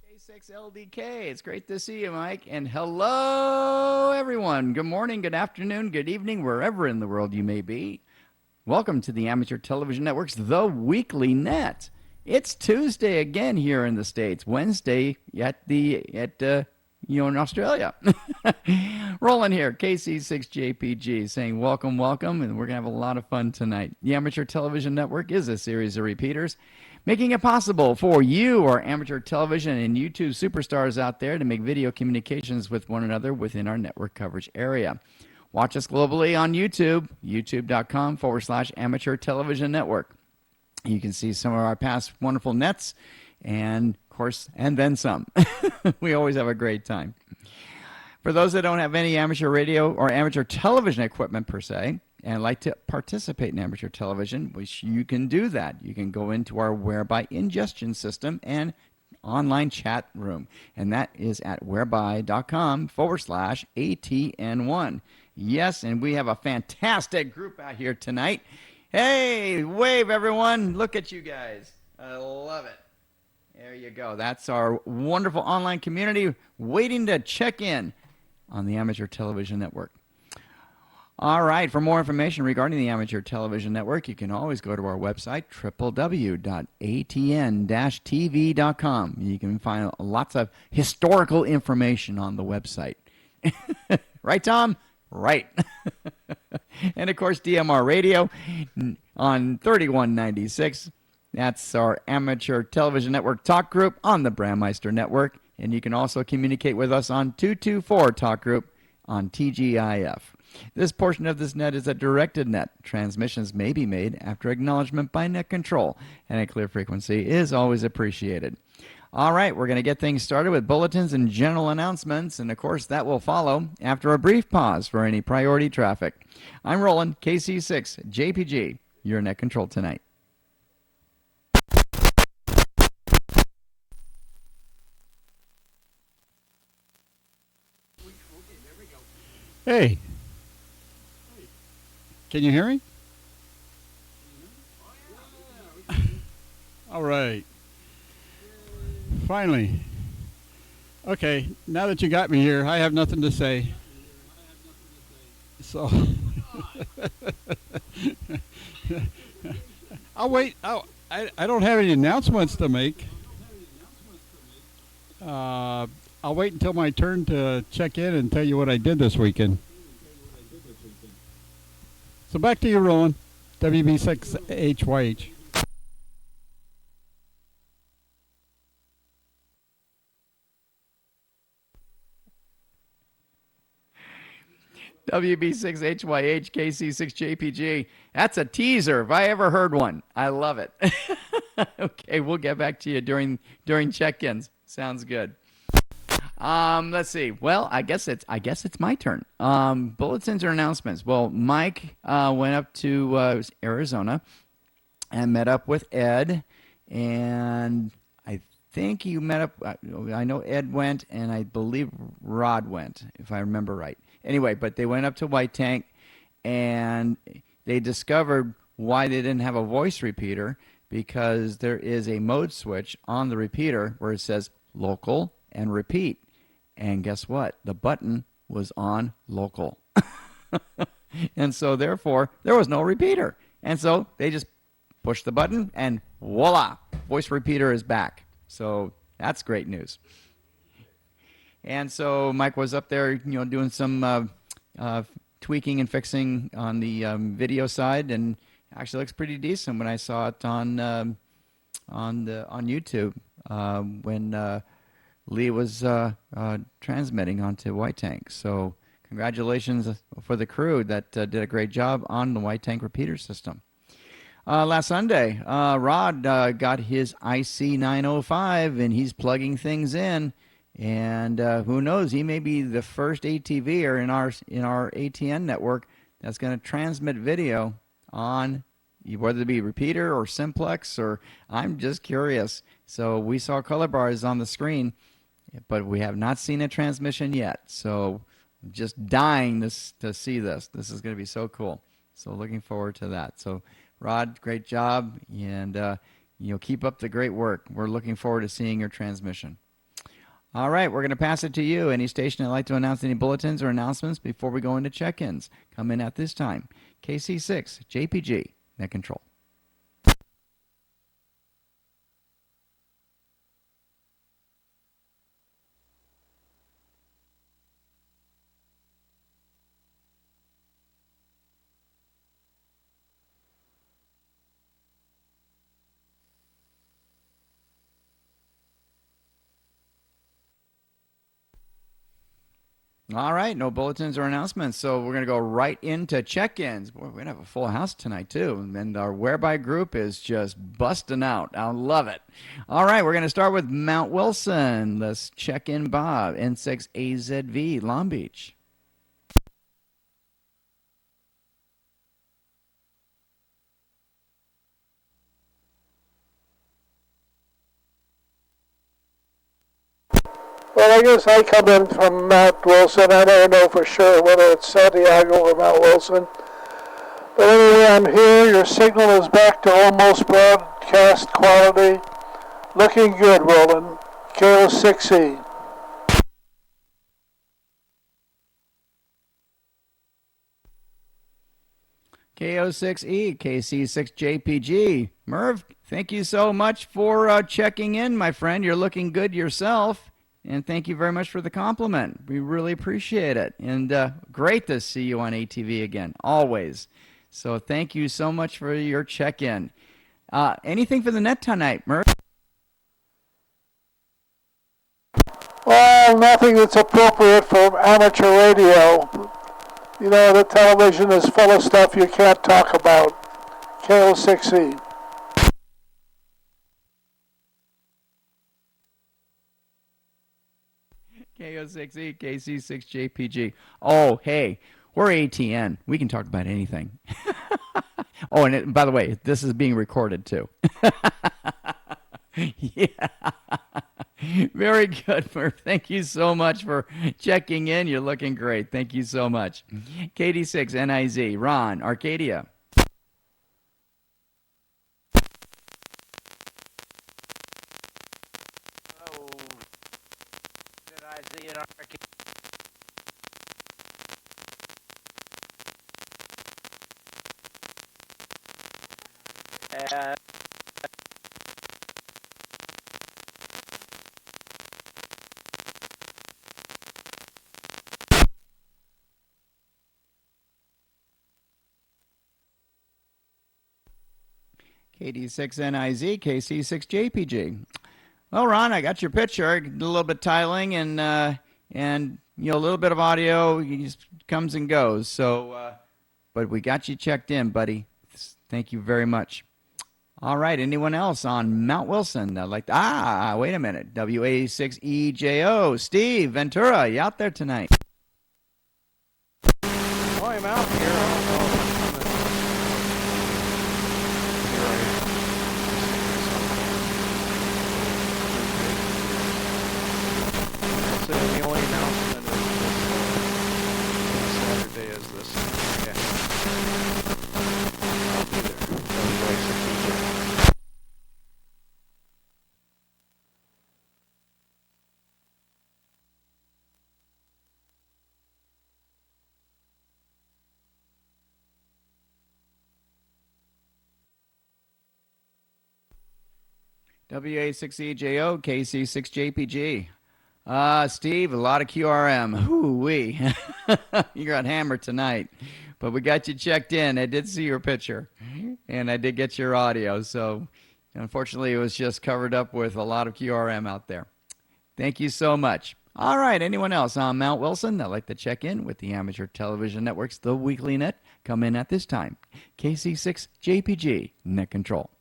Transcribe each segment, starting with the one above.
K6LDK. It's great to see you, Mike. And hello, everyone. Good morning, good afternoon, good evening, wherever in the world you may be. Welcome to the Amateur Television Network's The Weekly Net. It's Tuesday again here in the States. Wednesday in Australia. Roland here, KC6JPG, saying welcome, welcome, and we're going to have a lot of fun tonight. The Amateur Television Network is a series of repeaters, making it possible for you, our amateur television and YouTube superstars out there, to make video communications with one another within our network coverage area. Watch us globally on YouTube, youtube.com/amateur television network. You can see some of our past wonderful nets and, of course, and then some. We always have a great time. For those that don't have any amateur radio or amateur television equipment per se, and like to participate in amateur television, which you can do that. You can go into our Whereby ingestion system and online chat room, and that is at whereby.com/ATN1. Yes, and we have a fantastic group out here tonight. Hey, wave everyone. Look at you guys. I love it. There you go. That's our wonderful online community waiting to check in on the Amateur Television Network. All right, for more information regarding the Amateur Television Network, you can always go to our website, www.atn-tv.com. You can find lots of historical information on the website. Right, Tom? Right. And, of course, DMR Radio on 3196. That's our Amateur Television Network talk group on the Brandmeister Network. And you can also communicate with us on 224 Talk Group on TGIF. This portion of this net is a directed net. Transmissions may be made after acknowledgement by net control, and a clear frequency is always appreciated. All right, we're going to get things started with bulletins and general announcements, and of course that will follow after a brief pause for any priority traffic. I'm Roland, KC6JPG, your net control tonight. Hey, can you hear me? All right. Finally. Okay, now that you got me here, I have nothing to say. So I'll wait. I don't have any announcements to make. I'll wait until my turn to check in and tell you what I did this weekend. So back to you, Roland. WB6HYH. WB6HYH, KC6JPG. That's a teaser if I ever heard one. I love it. Okay, we'll get back to you during check-ins. Sounds good. Let's see. Well, I guess it's my turn. Bulletins or announcements. Well, Mike went up to Arizona and met up with Ed, and I think you met up. I know Ed went, and I believe Rod went, if I remember right. Anyway, but they went up to White Tank, and they discovered why they didn't have a voice repeater, because there is a mode switch on the repeater where it says local and repeat. And guess what? The button was on local. And so, therefore, there was no repeater. And so they just pushed the button, and voila, voice repeater is back. So that's great news. And so Mike was up there, doing some tweaking and fixing on the video side, and actually looks pretty decent when I saw it on YouTube when Lee was transmitting onto White Tank. So congratulations for the crew that did a great job on the White Tank repeater system. Last Sunday, Rod got his IC905, and he's plugging things in. And who knows, he may be the first ATVer in our ATN network that's going to transmit video on, whether it be repeater or simplex, or I'm just curious. So we saw color bars on the screen, but we have not seen a transmission yet. So I'm just dying to see this. This is going to be so cool. So looking forward to that. So Rod, great job, and keep up the great work. We're looking forward to seeing your transmission. All right, we're going to pass it to you. Any station that'd like to announce any bulletins or announcements before we go into check-ins, come in at this time. KC6 JPG Net Control. All right, no bulletins or announcements, so we're going to go right into check-ins. Boy, we're going to have a full house tonight, too, and our Whereby group is just busting out. I love it. All right, we're going to start with Mount Wilson. Let's check in Bob, N6AZV, Long Beach. Well, I guess I come in from Mount Wilson. I don't know for sure whether it's Santiago or Mount Wilson. But anyway, I'm here. Your signal is back to almost broadcast quality. Looking good, Roland. KO6E. KO6E, KC6JPG. Merv, thank you so much for checking in, my friend. You're looking good yourself. And thank you very much for the compliment. We really appreciate it. And great to see you on ATV again, always. So thank you so much for your check-in. Anything for the net tonight, Merv? Well, nothing that's appropriate for amateur radio. You know, the television is full of stuff you can't talk about. KO6E. KO6E, KC6JPG. Oh, hey, we're ATN. We can talk about anything. Oh, and by the way, this is being recorded too. Yeah. Very good, Murph. Thank you so much for checking in. You're looking great. Thank you so much. KD6NIZ, Ron, Arcadia. Oh, did I see it? Uh, KD6NIZ, KC6JPG. Well, Ron, I got your picture. I did a little bit tiling and you know a little bit of audio. It just comes and goes. So, but we got you checked in, buddy. Thank you very much. All right. Anyone else on Mount Wilson? Wait a minute. WA6EJO. Steve Ventura, you out there tonight? oh, I'm out here. So the only announcement is Saturday is this. Yeah. I'll be there. WA6EJ. WA6EJO, KC6JPG. Steve, a lot of QRM. Hoo-wee. You got hammered tonight. But we got you checked in. I did see your picture. And I did get your audio. So, unfortunately, it was just covered up with a lot of QRM out there. Thank you so much. All right, anyone else on Mount Wilson that'd like to check in with the Amateur Television Network's The Weekly Net? Come in at this time. KC6JPG, Net Control.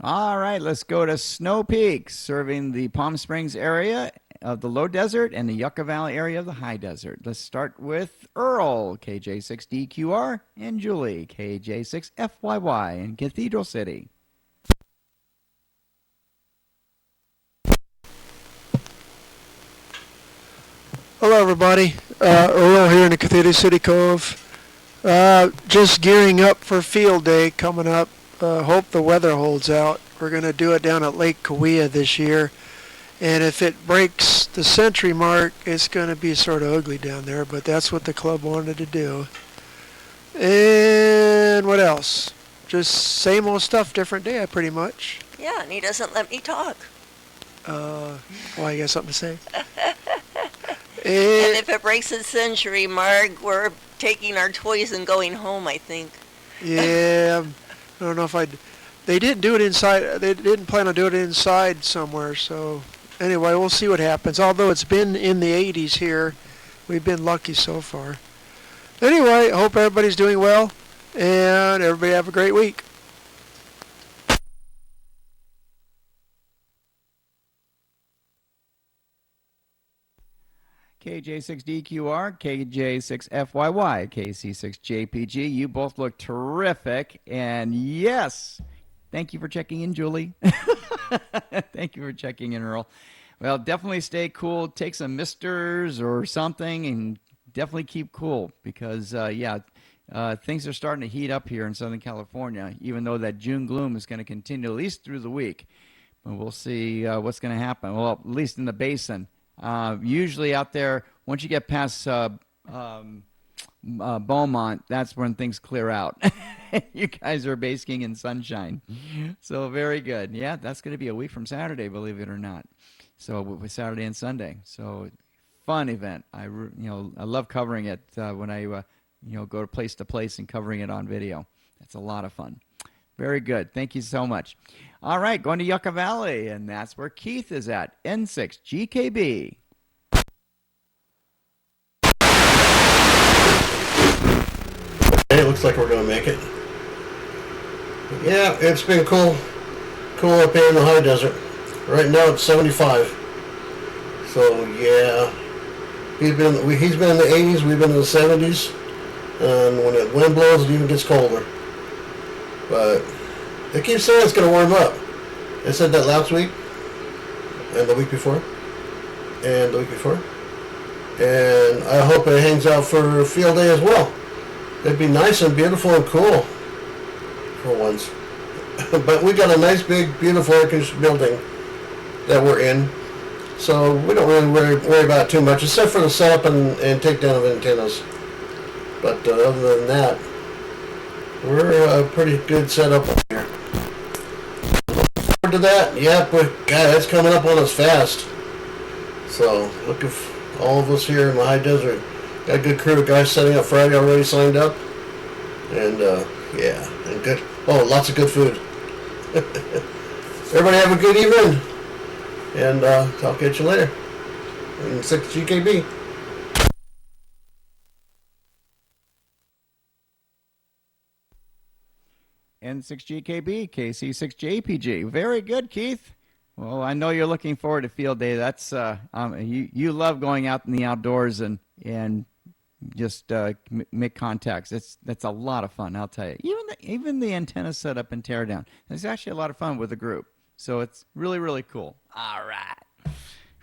All right, let's go to Snow Peak, serving the Palm Springs area of the low desert and the Yucca Valley area of the high desert. Let's start with Earl, KJ6DQR, and Julie, KJ6FYY in Cathedral City. Hello, everybody. Earl here in the Cathedral City Cove. Just gearing up for field day coming up. Hope the weather holds out. We're going to do it down at Lake Kauai this year. And if it breaks the century mark, it's going to be sort of ugly down there, but that's what the club wanted to do. And what else? Just same old stuff, different day, pretty much. Yeah, and he doesn't let me talk. Why, you got something to say? And if it breaks the century mark, we're taking our toys and going home, I think. Yeah, I don't know if they didn't do it inside. They didn't plan on doing it inside somewhere. So anyway, we'll see what happens. Although it's been in the 80s here, we've been lucky so far. Anyway, I hope everybody's doing well, and everybody have a great week. KJ6DQR, KJ6FYY, KC6JPG. You both look terrific. And yes, thank you for checking in, Julie. Thank you for checking in, Earl. Well, definitely stay cool. Take some misters or something and definitely keep cool because, things are starting to heat up here in Southern California, even though that June gloom is going to continue at least through the week. But we'll see what's going to happen. Well, at least in the basin. Usually out there, once you get past Beaumont, that's when things clear out. You guys are basking in sunshine. So very good. Yeah, that's going to be a week from Saturday, believe it or not. So with Saturday and Sunday. So fun event. I love covering it when I go to place and covering it on video. That's a lot of fun. Very good. Thank you so much. All right, going to Yucca Valley, and that's where Keith is at, N6GKB. It looks like we're going to make it. Yeah, it's been cool up here in the high desert. Right now it's 75. So yeah, he's been in the 80s, we've been in the 70s, and when the wind blows, it even gets colder. But they keep saying it's going to warm up. They said that last week, and the week before, and the week before. And I hope it hangs out for field day as well. It'd be nice and beautiful and cool for once. But we got a nice, big, beautiful air-conditioned building that we're in. So we don't really worry about it too much, except for the setup and takedown of antennas. But other than that, we're a pretty good setup here. Looking forward to that. Yeah, but God, that's coming up on us fast. So look, if all of us here in the high desert got a good crew of guys setting up Friday already signed up, and and good. Oh, lots of good food. Everybody have a good evening, and I'll catch you later. And 6GKB. N6GKB, KC6JPG. Very good, Keith. Well, I know you're looking forward to field day. That's you love going out in the outdoors and just make contacts. That's a lot of fun, I'll tell you. Even the antenna setup and tear down. It's actually a lot of fun with a group. So it's really, really cool. All right.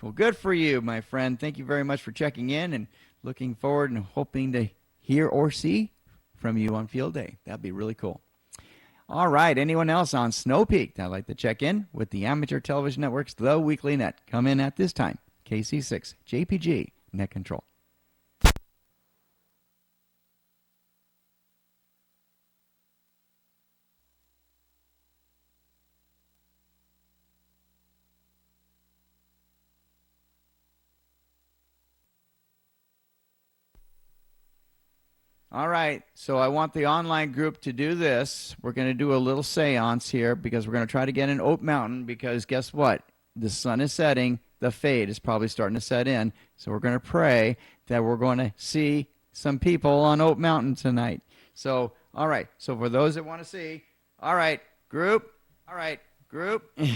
Well, good for you, my friend. Thank you very much for checking in and looking forward and hoping to hear or see from you on field day. That'd be really cool. All right, anyone else on Snow Peak that'd like to check in with the Amateur Television Network's The Weekly Net? Come in at this time. KC6 JPG Net Control. All right, so I want the online group to do this. We're going to do a little seance here because we're going to try to get in Oak Mountain because guess what? The sun is setting. The fade is probably starting to set in. So we're going to pray that we're going to see some people on Oak Mountain tonight. So, all right, so for those that want to see, all right, group, all right, group. Do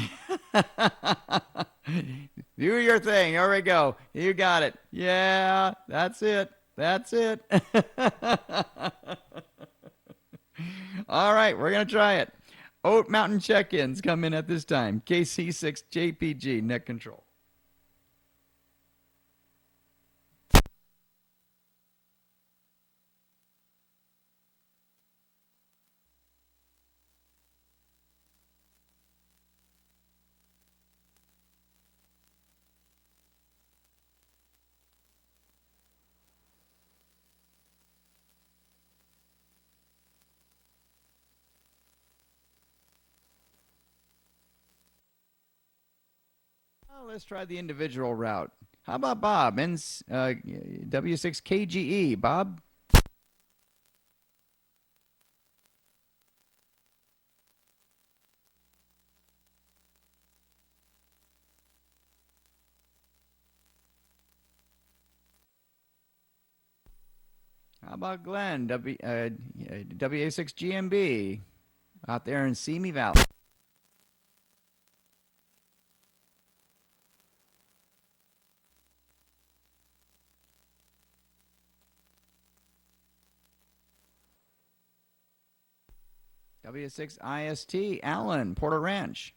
your thing. Here we go. You got it. Yeah, that's it. That's it. All right, we're going to try it. Oat Mountain check-ins come in at this time. KC6JPG, Net Control. Well, let's try the individual route. How about Bob? W6KGE. Bob? How about Glenn? WA6GMB out there in Simi Valley. W6IST, Allen, Porter Ranch.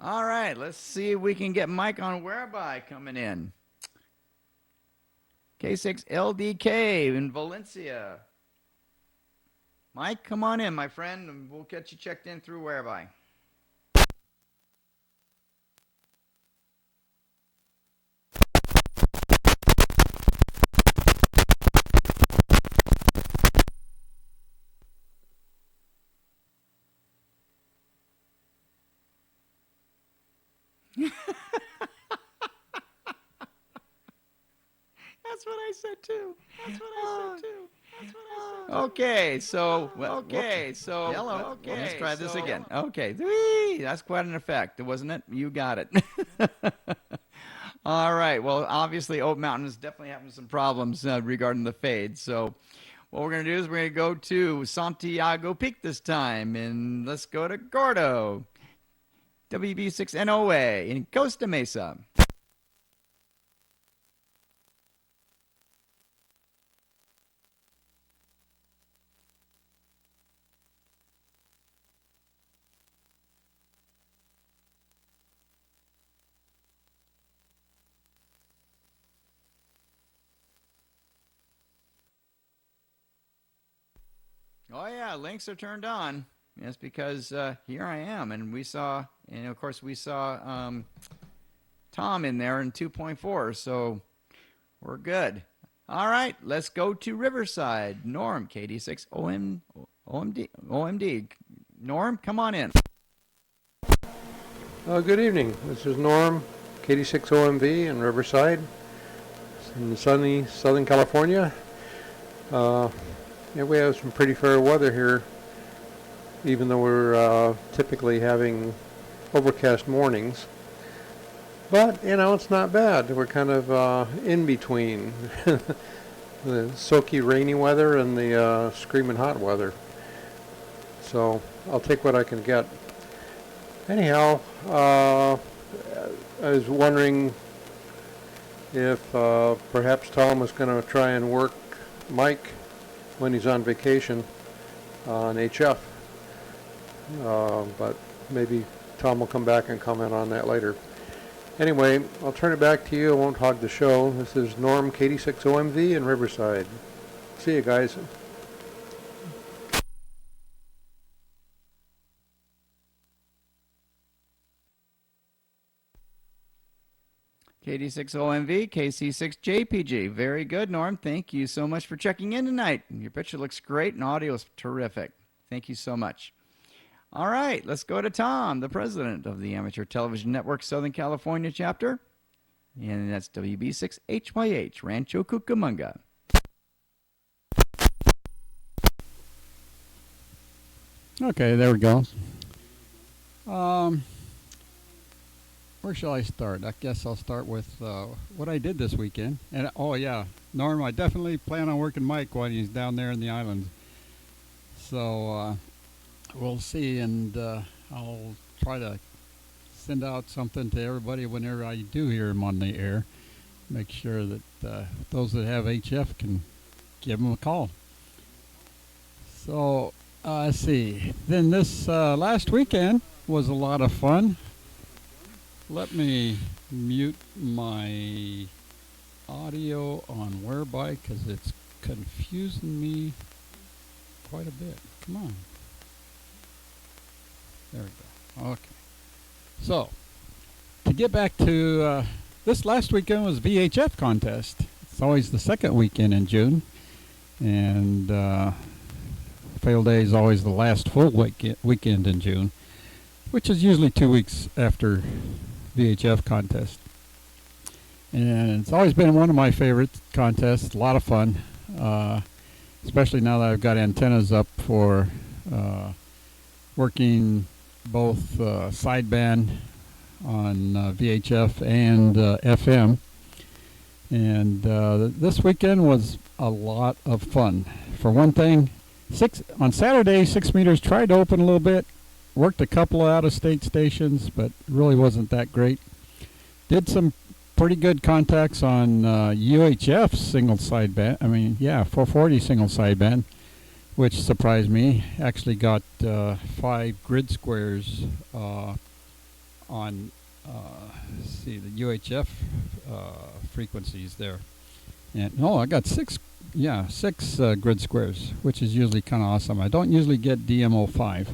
All right, let's see if we can get Mike on Whereby coming in. K6LDK in Valencia. Mike, come on in, my friend, and we'll get you checked in through Whereby. That's what I said too. That's what I said too. That's what I said. Okay, so yellow. Okay, let's try this again. Okay, whee, that's quite an effect, wasn't it? You got it. All right. Well, obviously, Oak Mountain is definitely having some problems regarding the fade. So, what we're gonna do is we're gonna go to Santiago Peak this time, and let's go to Gordo, WB6NOA in Costa Mesa. Oh yeah, links are turned on. That's because here I am, and we saw, and of course we saw Tom in there in 2.4, so we're good. All right, let's go to Riverside. Norm, KD6 OMD. Norm, come on in. Good evening. This is Norm, KD6OMV in Riverside, in sunny Southern California. Yeah, we have some pretty fair weather here, even though we're typically having overcast mornings. But, you know, it's not bad. We're kind of in between the soaky rainy weather and the screaming hot weather. So I'll take what I can get. Anyhow, I was wondering if perhaps Tom was going to try and work Mike when he's on vacation on HF. But maybe Tom will come back and comment on that later. Anyway, I'll turn it back to you. I won't hog the show. This is Norm, KD6OMV in Riverside. See you guys. KD6OMV, KC6JPG. Very good, Norm. Thank you so much for checking in tonight. Your picture looks great and audio is terrific. Thank you so much. All right, let's go to Tom, the president of the Amateur Television Network Southern California chapter. And that's WB6HYH, Rancho Cucamonga. Okay, there we go. Where shall I start? I guess I'll start with what I did this weekend. And oh yeah, Norm, I definitely plan on working Mike while he's down there in the islands. So we'll see, and I'll try to send out something to everybody whenever I do hear him on the air. Make sure that those that have HF can give him a call. So let's see. Then this last weekend was a lot of fun. Let me mute my audio on Whereby because it's confusing me quite a bit. Come on. There we go. Okay. So, to get back to this last weekend was VHF contest. It's always the second weekend in June, and Fail Day is always the last full weekend in June, which is usually 2 weeks after VHF contest. And it's always been one of my favorite contests. A lot of fun, especially now that I've got antennas up for working both sideband on VHF and FM. And this weekend was a lot of fun. For one thing, on Saturday, 6 meters tried to open a little bit. Worked a couple of out-of-state stations, but really wasn't that great. Did some pretty good contacts on UHF single sideband. 440 single sideband, which surprised me. Actually got 5 grid squares on the UHF frequencies there. And I got 6 grid squares, which is usually kind of awesome. I don't usually get DMO5,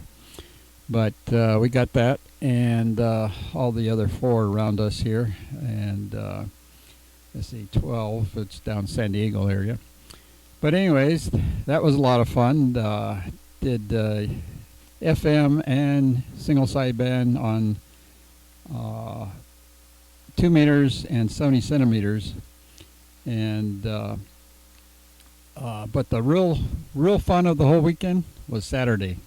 but we got that, and all the other 4 around us here, and let's see, 12. It's down San Diego area. But anyways, that was a lot of fun. Did FM and single sideband on 2 meters and 70 centimeters, and but the real fun of the whole weekend was Saturday.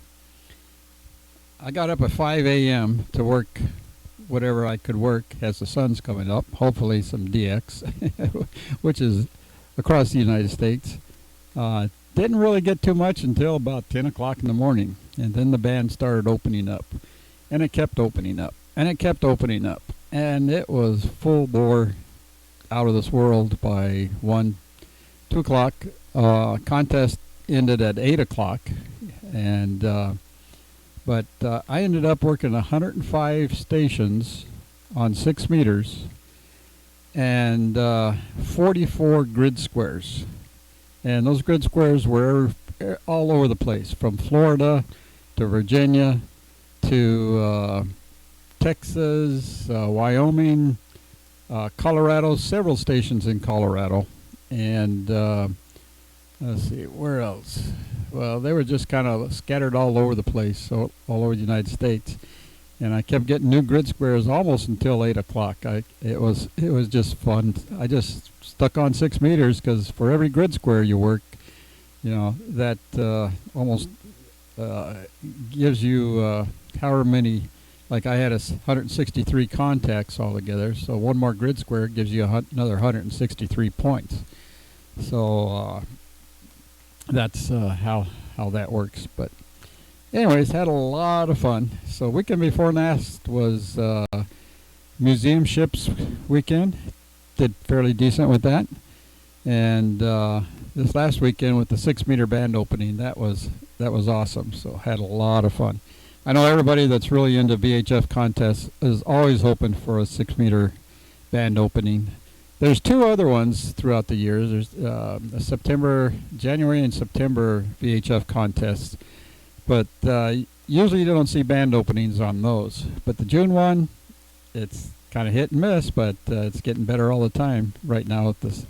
I got up at 5 a.m. to work whatever I could work as the sun's coming up, hopefully some DX, which is across the United States. Didn't really get too much until about 10 o'clock in the morning, and then the band started opening up, and it kept opening up, and it kept opening up, and it was full bore, out of this world by 2 o'clock. Contest ended at 8 o'clock, and but I ended up working 105 stations on 6 meters and 44 grid squares. And those grid squares were all over the place, from Florida to Virginia to Texas, Wyoming, Colorado, several stations in Colorado. And let's see, where else? Well, they were just kind of scattered all over the place, so all over the United States. And I kept getting new grid squares almost until 8 o'clock. It was just fun. I just stuck on 6 meters because for every grid square you work, that almost gives you however many. Like I had 163 contacts altogether, so one more grid square gives you another 163 points. So that's how that works. But anyways, had a lot of fun. So weekend before last was museum ships weekend. Did fairly decent with that. And this last weekend with the 6 meter band opening, that was awesome. So had a lot of fun. I know everybody that's really into VHF contests is always hoping for a 6 meter band opening. There's 2 other ones throughout the years. There's January and September VHF contests, but usually you don't see band openings on those. But the June one, it's kind of hit and miss, but it's getting better all the time right now with the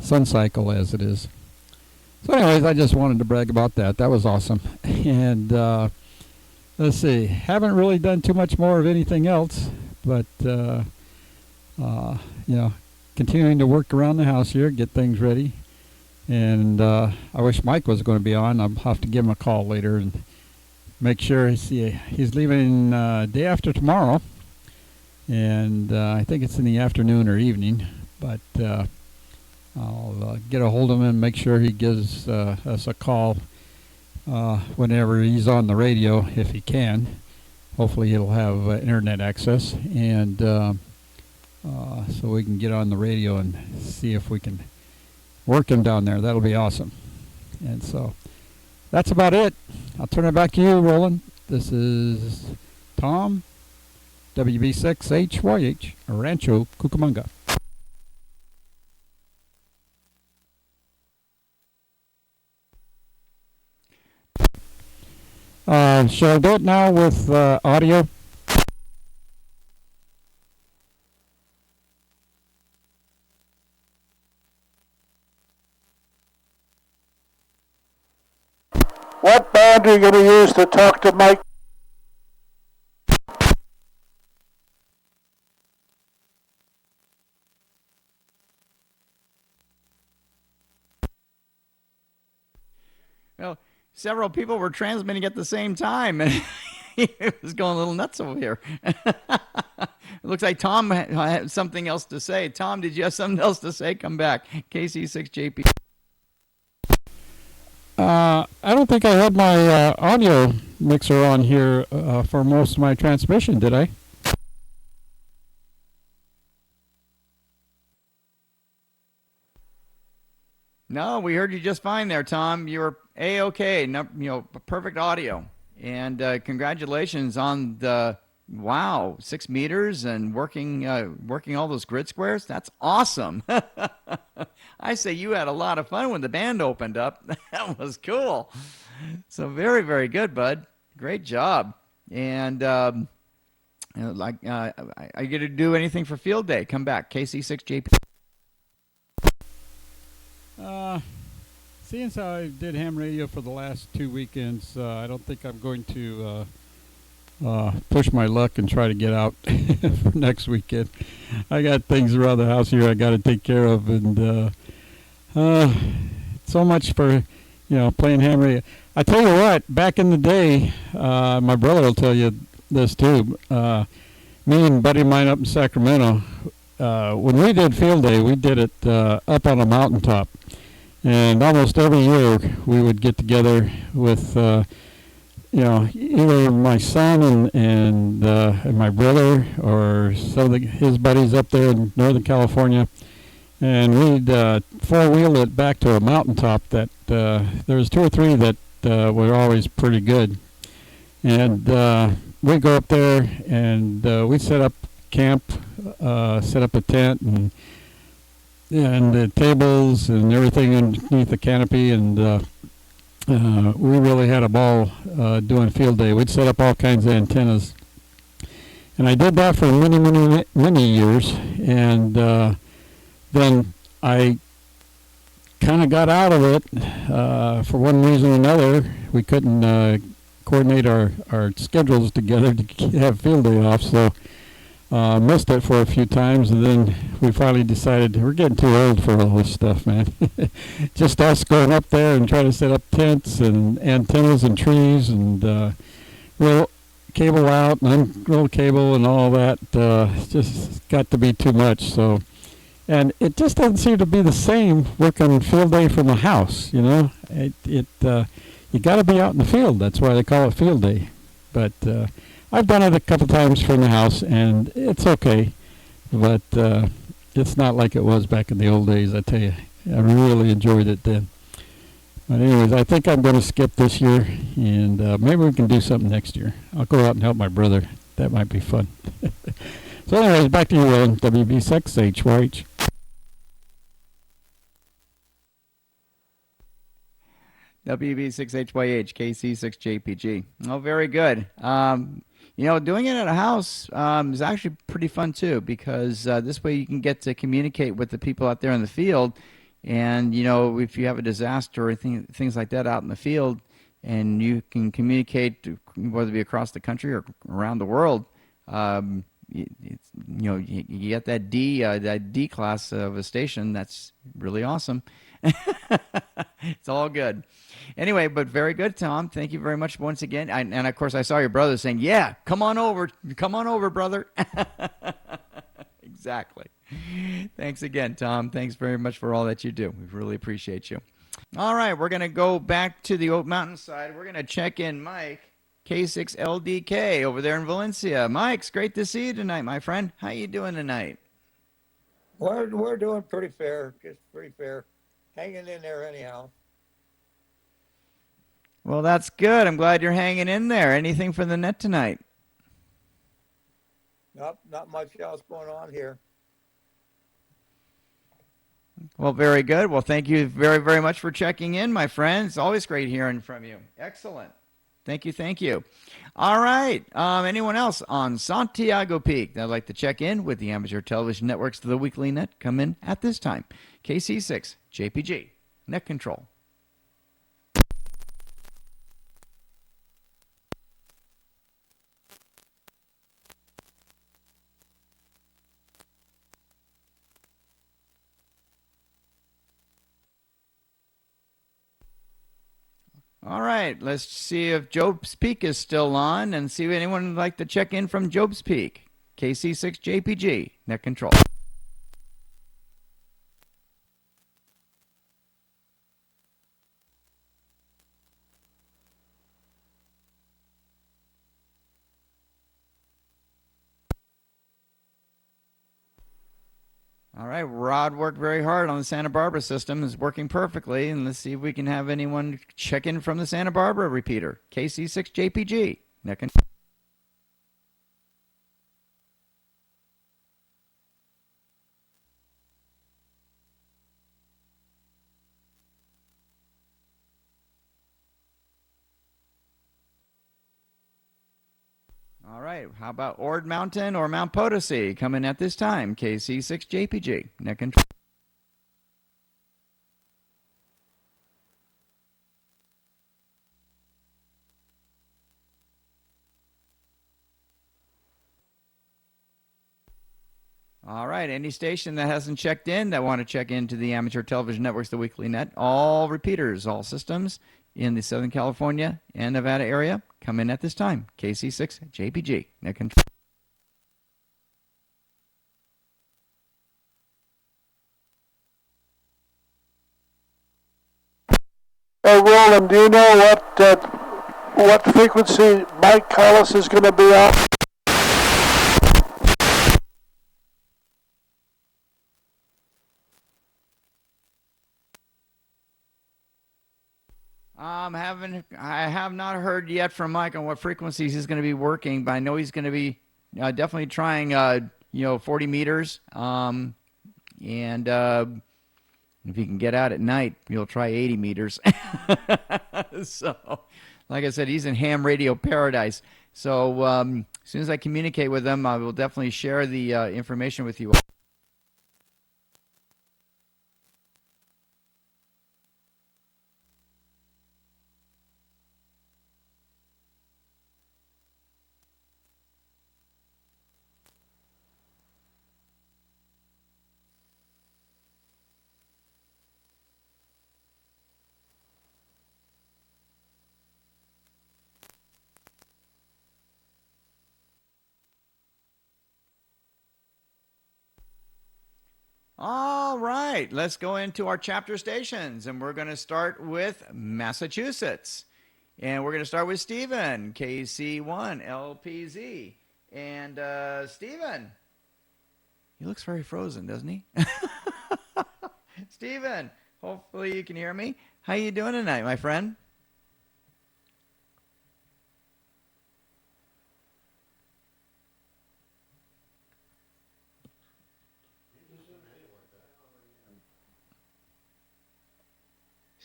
sun cycle as it is. So anyways, I just wanted to brag about that. That was awesome. And let's see, haven't really done too much more of anything else, but continuing to work around the house here, get things ready. And I wish Mike was going to be on. I'll have to give him a call later and make sure he's leaving day after tomorrow. And I think it's in the afternoon or evening, but I'll get a hold of him and make sure he gives us a call whenever he's on the radio, if he can. Hopefully he'll have internet access, and so we can get on the radio and see if we can work him down there. That'll be awesome. And so that's about it. I'll turn it back to you, Roland. This is Tom, WB6HYH, Rancho Cucamonga. Shall I do it now with audio? What band are you going to use to talk to Mike? Well, several people were transmitting at the same time, and it was going a little nuts over here. It looks like Tom had something else to say. Tom, did you have something else to say? Come back. KC6JP. I don't think I had my audio mixer on here for most of my transmission, did I? No, we heard you just fine there, Tom. You were A-OK, perfect audio. And congratulations on the, 6 meters and working all those grid squares. That's awesome. I say you had a lot of fun when the band opened up. That was cool. So very, very good, bud. Great job. And are you going to do anything for field day? Come back, KC6JP. Seeing as how I did ham radio for the last 2 weekends, I don't think I'm going to push my luck and try to get out for next weekend. I got things around the house here I got to take care of, and so much for playing ham radio. I tell you what, back in the day, my brother will tell you this too. Me and a buddy of mine up in Sacramento, when we did field day, we did it up on a mountaintop. And almost every year we would get together with, either my son and my brother or some of his buddies up there in Northern California. And we'd four-wheel it back to a mountaintop that there was 2 or 3 that were always pretty good. And we'd go up there and we'd set up camp, set up a tent, and the tables and everything underneath the canopy, and we really had a ball doing field day. We'd set up all kinds of antennas, and I did that for many years, and then I kind of got out of it for one reason or another. We couldn't coordinate our schedules together to have field day off, so missed it for a few times, and then we finally decided we're getting too old for all this stuff, man. Just us going up there and trying to set up tents and antennas and trees and roll cable out and unroll cable and all that. Just got to be too much. So, and it just doesn't seem to be the same working field day from the house. You got to be out in the field. That's why they call it field day. But I've done it a couple times from the house, and it's okay, but it's not like it was back in the old days, I tell you. I really enjoyed it then. But anyways, I think I'm going to skip this year, and maybe we can do something next year. I'll go out and help my brother. That might be fun. So anyways, back to you, Will. WB6HYH. WB6HYH, KC6JPG. Oh, very good. Doing it at a house is actually pretty fun too, because this way you can get to communicate with the people out there in the field. And, if you have a disaster or things like that out in the field, and you can communicate, whether it be across the country or around the world, you get that D class of a station. That's really awesome. It's all good. Anyway, but very good, Tom. Thank you very much once again. And of course, I saw your brother saying, "Yeah, come on over, brother." Exactly. Thanks again, Tom. Thanks very much for all that you do. We really appreciate you. All right, we're going to go back to the Oak Mountain side. We're going to check in Mike, K6LDK, over there in Valencia. Mike, it's great to see you tonight, my friend. How you doing tonight? We're doing pretty fair. Just pretty fair. Hanging in there anyhow. Well, that's good. I'm glad you're hanging in there. Anything for the net tonight? Not much else going on here. Well, very good. Well, thank you very, very much for checking in, my friend. It's always great hearing from you. Excellent. Thank you, thank you. All right. Anyone else on Santiago Peak that'd like to check in with the amateur television networks of the Weekly Net? Come in at this time. KC6 JPG Net Control. All right, let's see if Job's Peak is still on and see if anyone would like to check in from Job's Peak. KC6 JPG Net Control. All right, Rod worked very hard on the Santa Barbara system. It's working perfectly, and let's see if we can have anyone check in from the Santa Barbara repeater. KC6 JPG Net Control. All right, how about Ord Mountain or Mount Potosi coming at this time? KC6 JPG Net Control. All right, any station that hasn't checked in that want to check into the Amateur Television Networks, the Weekly Net, all repeaters, all systems in the Southern California and Nevada area, come in at this time. KC6 JPG Net Control. Hey, Roland, do you know what frequency Mike Collis is going to be on? I have not heard yet from Mike on what frequencies he's going to be working, but I know he's going to be definitely trying 40 meters. And if he can get out at night, he'll try 80 meters. So, like I said, he's in ham radio paradise. So as soon as I communicate with him, I will definitely share the information with you. All right, let's go into our chapter stations, and we're going to start with Massachusetts. And we're going to start with Stephen, KC1, LPZ. And Stephen, he looks very frozen, doesn't he? Stephen, hopefully you can hear me. How you doing tonight, my friend?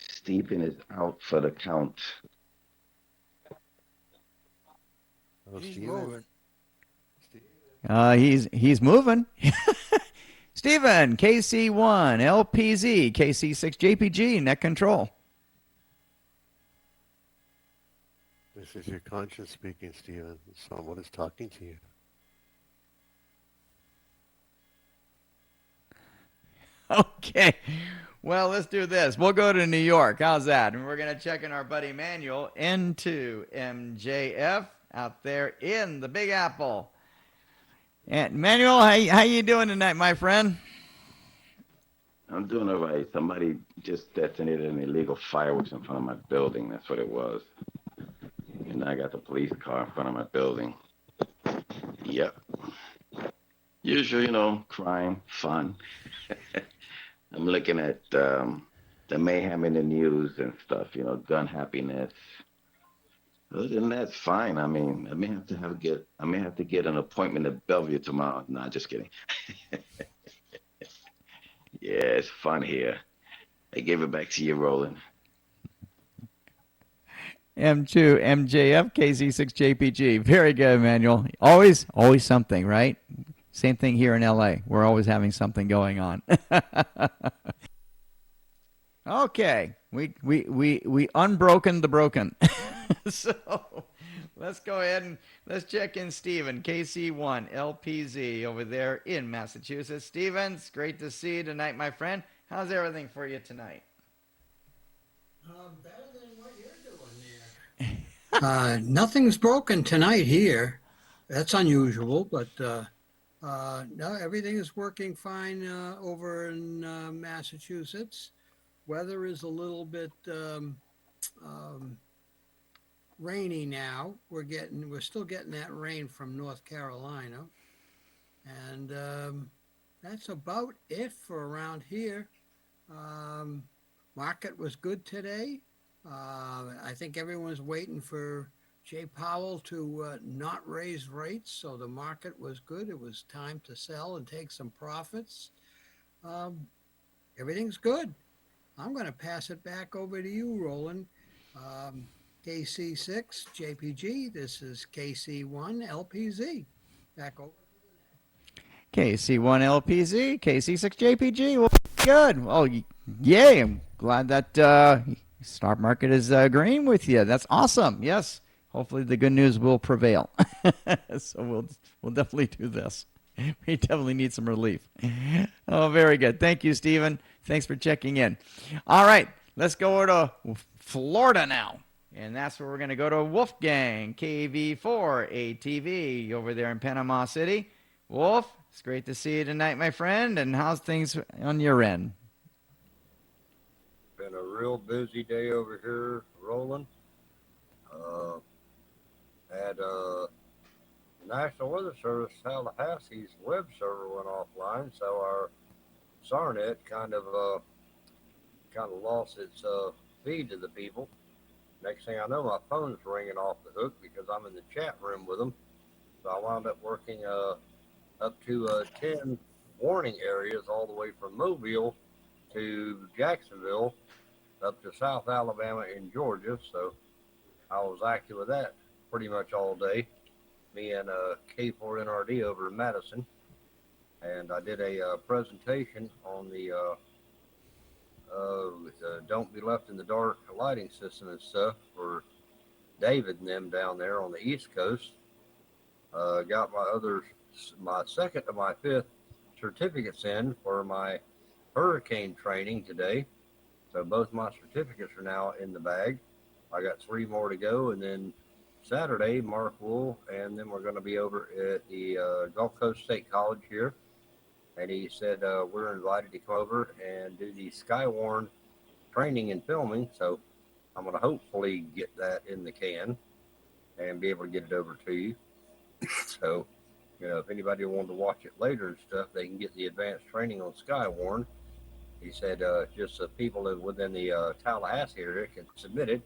Stephen is out for the count. He's moving. He's moving. Stephen, KC1, LPZ, KC6 JPG, Net Control. This is your conscience speaking, Stephen. Someone is talking to you. Okay. Well, let's do this. We'll go to New York. How's that? And we're going to check in our buddy Manuel into MJF out there in the Big Apple. And Manuel, how you doing tonight, my friend? I'm doing all right. Somebody just detonated an illegal fireworks in front of my building. That's what it was. And I got the police car in front of my building. Yep. Usual, crime, fun. I'm looking at the mayhem in the news and stuff, gun happiness. Other than that, it's fine. I mean, I may have to get an appointment at Bellevue tomorrow. Nah, just kidding. Yeah, it's fun here. I gave it back to you, Roland. M2 MJF KC6JPG. Very good, Emmanuel. Always something, right? Same thing here in LA. We're always having something going on. Okay, we unbroken the broken. So let's go ahead and let's check in Stephen, KC1 LPZ over there in Massachusetts. Stephen, it's great to see you tonight, my friend. How's everything for you tonight? Better than what you're doing there. Nothing's broken tonight here. That's unusual, but no, everything is working fine over in Massachusetts. Weather is a little bit rainy now. We're still getting that rain from North Carolina, and that's about it for around here. Market was good today. I think everyone's waiting for Jay Powell to not raise rates, so the market was good. It was time to sell and take some profits. Everything's good. I'm going to pass it back over to you, Roland. KC6 JPG. This is KC1 LPZ. Back over. KC1 LPZ, KC6JPG. Well, good. Well, yay. I'm glad that stock market is agreeing with you. That's awesome. Yes. Hopefully the good news will prevail. So we'll definitely do this. We definitely need some relief. Oh, very good. Thank you, Stephen. Thanks for checking in. All right. Let's go to Florida now. And that's where we're going to go to Wolfgang, KV4 ATV over there in Panama City. Wolf, it's great to see you tonight, my friend. And how's things on your end? Been a real busy day over here, Roland. Had National Weather Service Tallahassee's web server went offline, so our SARNet kind of lost its feed to the people. Next thing I know, my phone's ringing off the hook because I'm in the chat room with them. So I wound up working up to 10 warning areas all the way from Mobile to Jacksonville up to South Alabama and Georgia. So I was active with that pretty much all day. Me and K4NRD over in Madison. And I did a presentation on the Don't Be Left in the Dark lighting system and stuff for David and them down there on the East Coast. Got my second of my fifth certificates in for my hurricane training today. So both my certificates are now in the bag. I got 3 more to go, and then Saturday, Mark Wool, and then we're going to be over at the Gulf Coast State College here. And he said we're invited to come over and do the Skywarn training and filming. So I'm going to hopefully get that in the can and be able to get it over to you. So, you know, if anybody wanted to watch it later and stuff, they can get the advanced training on Skywarn. He said just the people that within the Tallahassee area can submit it,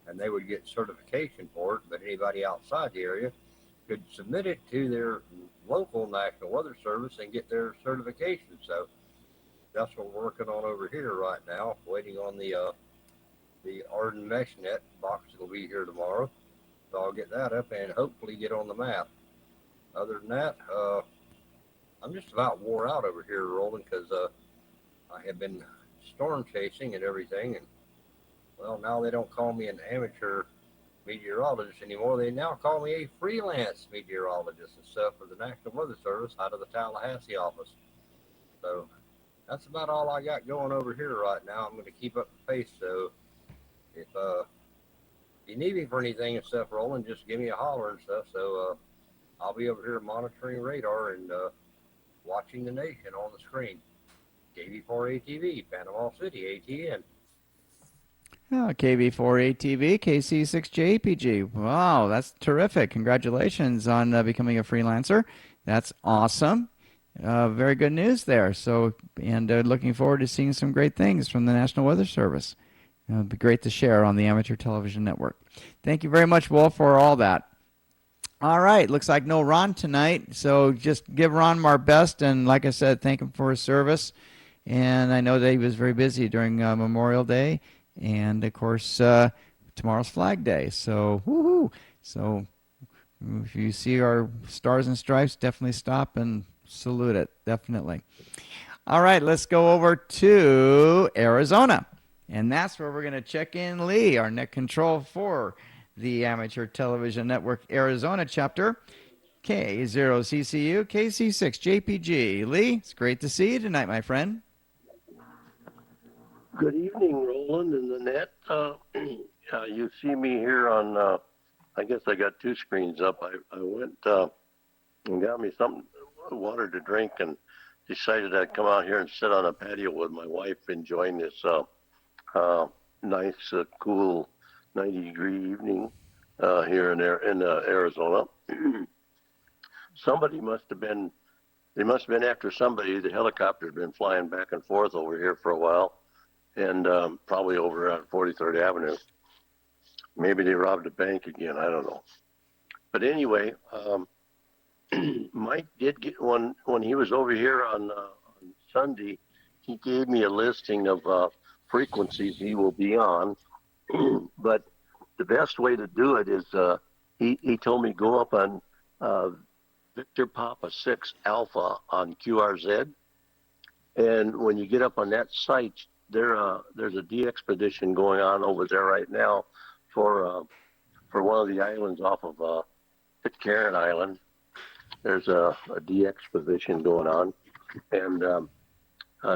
and they would get certification for it. But anybody outside the area could submit it to their local National Weather Service and get their certification. So that's what we're working on over here right now, waiting on the Arden MeshNet box that will be here tomorrow. So I'll get that up and hopefully get on the map. Other than that, I'm just about wore out over here, Roland, because I have been storm chasing and everything. And, well, now they don't call me an amateur meteorologist anymore. They now call me a freelance meteorologist and stuff for the National Weather Service out of the Tallahassee office. So that's about all I got going over here right now. I'm going to keep up the pace. So if you need me for anything and stuff, Roland, just give me a holler and stuff. So I'll be over here monitoring radar and watching the nation on the screen. KV4 ATV, Panama City, ATN. KV4ATV, KC6JPG. Wow, that's terrific. Congratulations on becoming a freelancer. That's awesome. Very good news there. So, and looking forward to seeing some great things from the National Weather Service. It'll be great to share on the Amateur Television Network. Thank you very much, Wolf, for all that. All right, looks like no Ron tonight, so just give Ron our best, and like I said, thank him for his service. And I know that he was very busy during Memorial Day. And, of course, tomorrow's Flag Day. So, woohoo! So, if you see our stars and stripes, definitely stop and salute it. Definitely. All right, let's go over to Arizona. And that's where we're going to check in Lee, our net control for the Amateur Television Network Arizona chapter. K0CCU, KC6JPG. Lee, it's great to see you tonight, my friend. Good evening, Roland and the net. You see me here on, I guess I got two screens up. I went and got me something, water to drink, and decided I'd come out here and sit on a patio with my wife, enjoying this nice, cool 90-degree evening here in Arizona. Somebody they must have been after somebody. The helicopter's been flying back and forth over here for a while, and probably over on 43rd Avenue. Maybe they robbed a bank again. I don't know. But anyway, Mike did get one when he was over here on Sunday. He gave me a listing of frequencies he will be on. But the best way to do it is he told me go up on Victor Papa 6 Alpha on QRZ. And when you get up on that site, there's a de-expedition going on over there right now for one of the islands off of Pitcairn Island. There's a de-expedition going on. And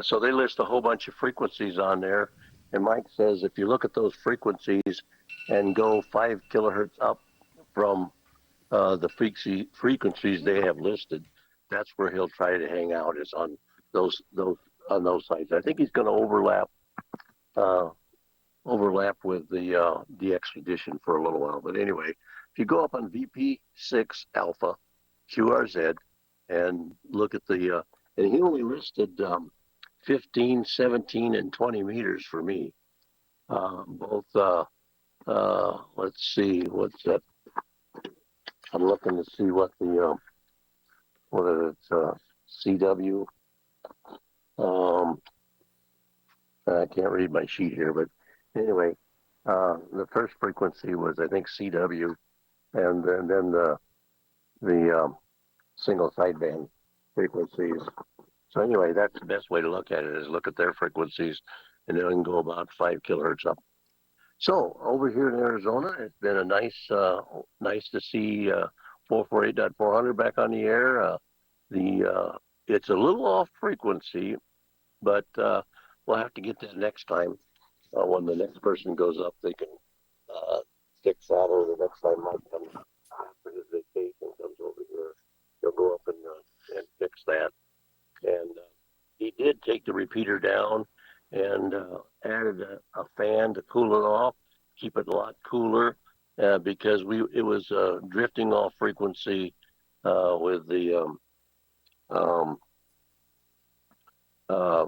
so they list a whole bunch of frequencies on there. And Mike says if you look at those frequencies and go 5 kilohertz up from the frequencies they have listed, that's where he'll try to hang out, is on those sites. I think he's going to overlap with the expedition for a little while. But anyway, if you go up on VP6 Alpha QRZ and look at and he only listed 15, 17, and 20 meters for me. Let's see, what's that? I'm looking to see what it's CW. I can't read my sheet here, but anyway, the first frequency was, I think, CW, and then the single sideband frequencies. So anyway, that's the best way to look at it, is look at their frequencies and then go about 5 kilohertz up. So over here in Arizona, it's been a nice to see 448.400 back on the air. It's a little off frequency, but we'll have to get that next time. When the next person goes up, they can fix that, or the next time Mike comes after his vacation comes over here, he'll go up and fix that. And he did take the repeater down and added a fan to cool it off, keep it a lot cooler, because it was drifting off frequency with the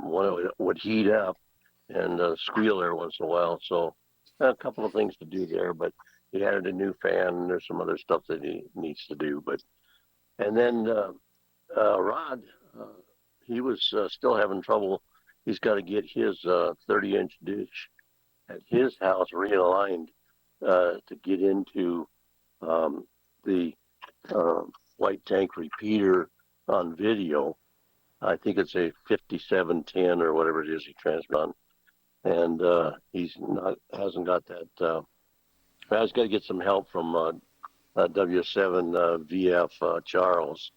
when it would heat up and squeal there once in a while. So a couple of things to do there, but he added a new fan, and there's some other stuff that he needs to do. And then Rod, he was still having trouble. He's got to get his 30-inch dish at his house realigned to get into the white tank repeater on video. I think it's a 5710 or whatever it is he transmits on, and hasn't got that. He's got to get some help from W7 VF Charles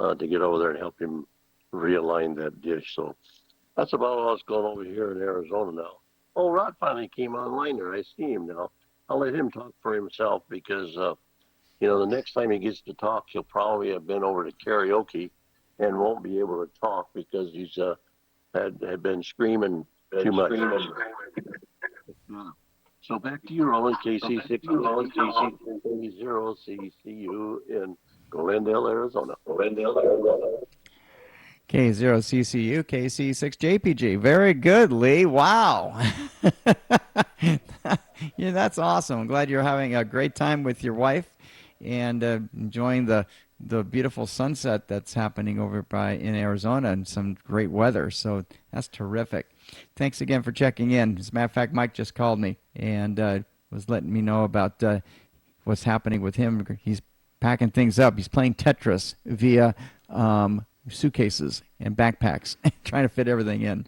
to get over there and help him realign that dish. So that's about all that's going over here in Arizona now. Oh, Rod finally came online there. I see him now. I'll let him talk for himself, because the next time he gets to talk, he'll probably have been over to karaoke and won't be able to talk because he's had been screaming too much. So back to you, Roland. KC6 KC0CCU in Glendale, Arizona. K0CCU, KC6JPG. Very good, Lee. Wow. Yeah, that's awesome. I'm glad you're having a great time with your wife and enjoying the beautiful sunset that's happening over in Arizona, and some great weather. So that's terrific. Thanks again for checking in. As a matter of fact, Mike just called me and was letting me know about what's happening with him. He's packing things up. He's playing Tetris via suitcases and backpacks, trying to fit everything in.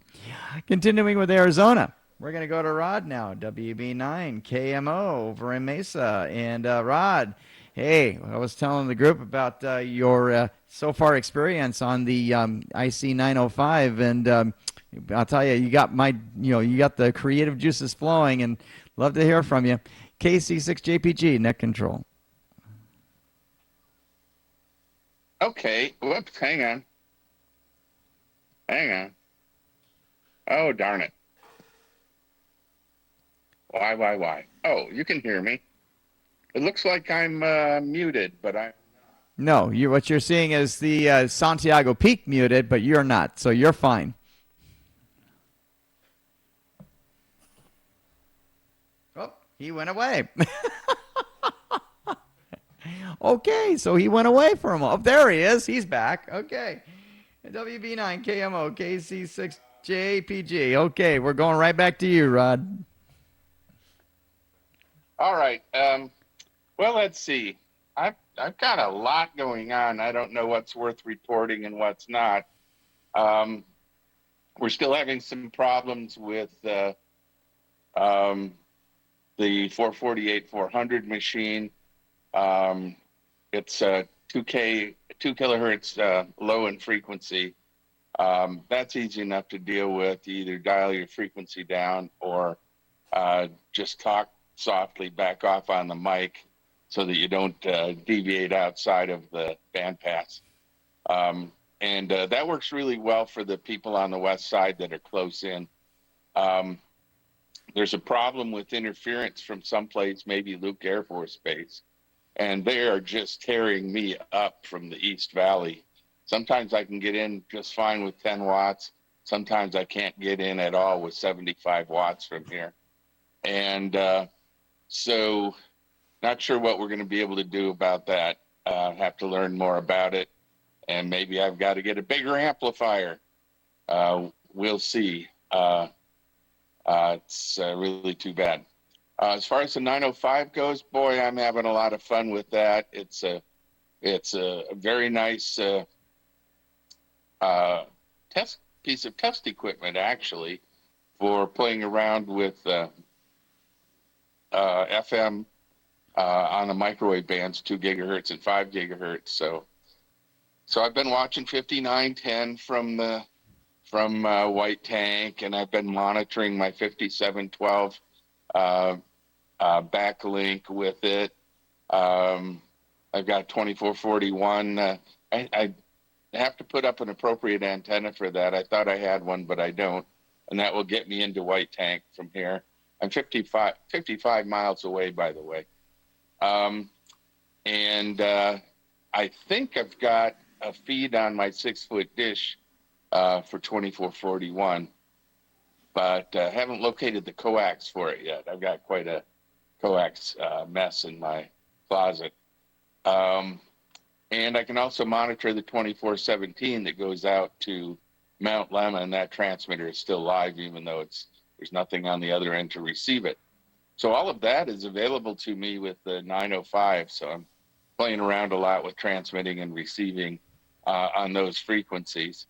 Continuing with Arizona, we're going to go to Rod now, WB9 KMO over in Mesa. And Rod, hey, I was telling the group about your so far experience on the IC 905, and I'll tell you, you got the creative juices flowing, and love to hear from you. KC6JPG net control. Okay, whoops, hang on. Oh, darn it. Why? Oh, you can hear me. It looks like I'm muted, but I... No, what you're seeing is the Santiago Peak muted, but you're not, so you're fine. Oh, he went away. Okay, so he went away for a moment. Oh, there he is. He's back. Okay. WB9 KMO KC6JPG. Okay, we're going right back to you, Rod. All right. Well, let's see. I've got a lot going on. I don't know what's worth reporting and what's not. We're still having some problems with the 448-400 machine. It's 2 kilohertz low in frequency. That's easy enough to deal with. You either dial your frequency down or just talk softly back off on the mic so that you don't deviate outside of the bandpass. And that works really well for the people on the west side that are close in. There's a problem with interference from someplace, maybe Luke Air Force Base, and they are just tearing me up from the East Valley. Sometimes I can get in just fine with 10 watts. Sometimes I can't get in at all with 75 watts from here. And so not sure what we're going to be able to do about that. Have to learn more about it. And maybe I've got to get a bigger amplifier. We'll see. It's really too bad. As far as the 905 goes, boy, I'm having a lot of fun with that. It's a very nice piece of test equipment, actually, for playing around with FM on the microwave bands, 2 gigahertz and 5 gigahertz. So I've been watching 5910 from White Tank, and I've been monitoring my 5712 backlink with it. I've got 2441. I have to put up an appropriate antenna for that. I thought I had one, but I don't. And that will get me into White Tank from here. I'm 55 miles away, by the way. And I think I've got a feed on my 6-foot dish for 2441, but haven't located the coax for it yet. I've got quite a coax mess in my closet. And I can also monitor the 2417 that goes out to Mount Lemmon. That transmitter is still live, even though there's nothing on the other end to receive it. So all of that is available to me with the 905. So I'm playing around a lot with transmitting and receiving on those frequencies,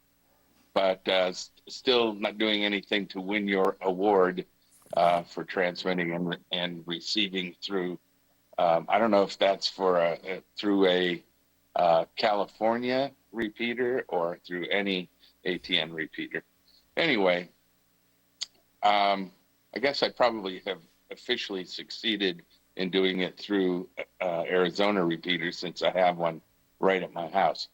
but still not doing anything to win your award for transmitting and receiving through. I don't know if that's for through a California repeater or through any ATN repeater. Anyway, I guess I probably have officially succeeded in doing it through Arizona repeaters, since I have one right at my house.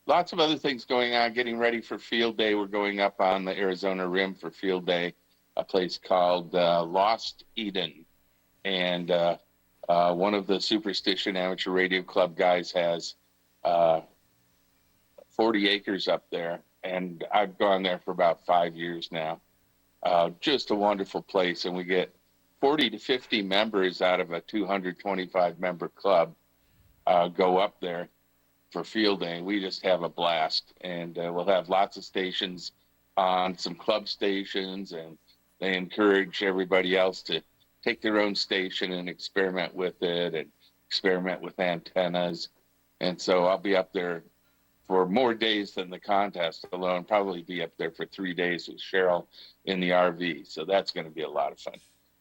Lots of other things going on, getting ready for field day. We're going up on the Arizona Rim for field day, a place called Lost Eden. And one of the Superstition Amateur Radio Club guys has 40 acres up there, and I've gone there for about 5 years now. Just a wonderful place, and we get 40 to 50 members out of a 225 member club go up there for field day. We just have a blast, and we'll have lots of stations on, some club stations, and they encourage everybody else to take their own station and experiment with it and experiment with antennas. And so I'll be up there for more days than the contest alone, probably be up there for 3 days with Cheryl in the RV. So that's going to be a lot of fun.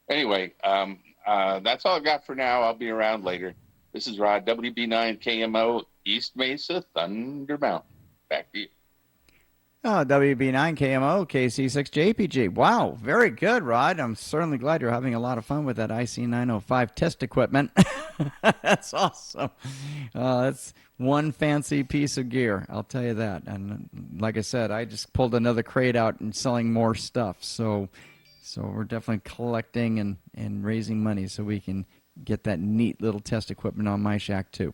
Anyway, that's all I got for now. I'll be around later. This is Rod, WB9 KMO, East Mesa, Thunder Mountain. Back to you. Oh, WB9 KMO, KC6JPG. Wow, very good, Rod. I'm certainly glad you're having a lot of fun with that IC905 test equipment. That's awesome. That's one fancy piece of gear, I'll tell you that. And like I said, I just pulled another crate out and selling more stuff. So we're definitely collecting and raising money so we can get that neat little test equipment on my shack too.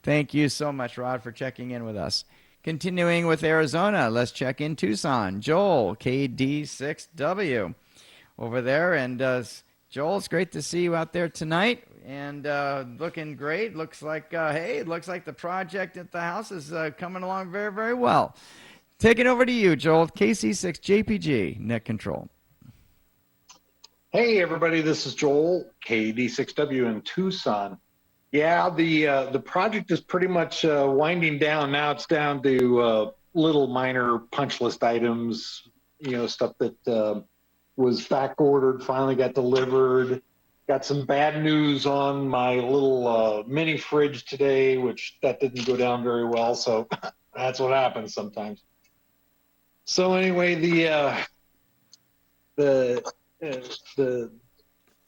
Thank you so much, Rod, for checking in with us. Continuing with Arizona, let's check in Tucson. Joel, KD6W, over there. And Joel, it's great to see you out there tonight. And looking great. Looks like, it looks like the project at the house is coming along very, very well. Take it over to you, Joel, KC6JPG, net control. Hey, everybody, this is Joel, KD6W in Tucson. Yeah, the project is pretty much winding down. Now it's down to little minor punch list items, stuff that was back ordered, finally got delivered. Got some bad news on my little mini fridge today, which that didn't go down very well. So that's what happens sometimes. So anyway, the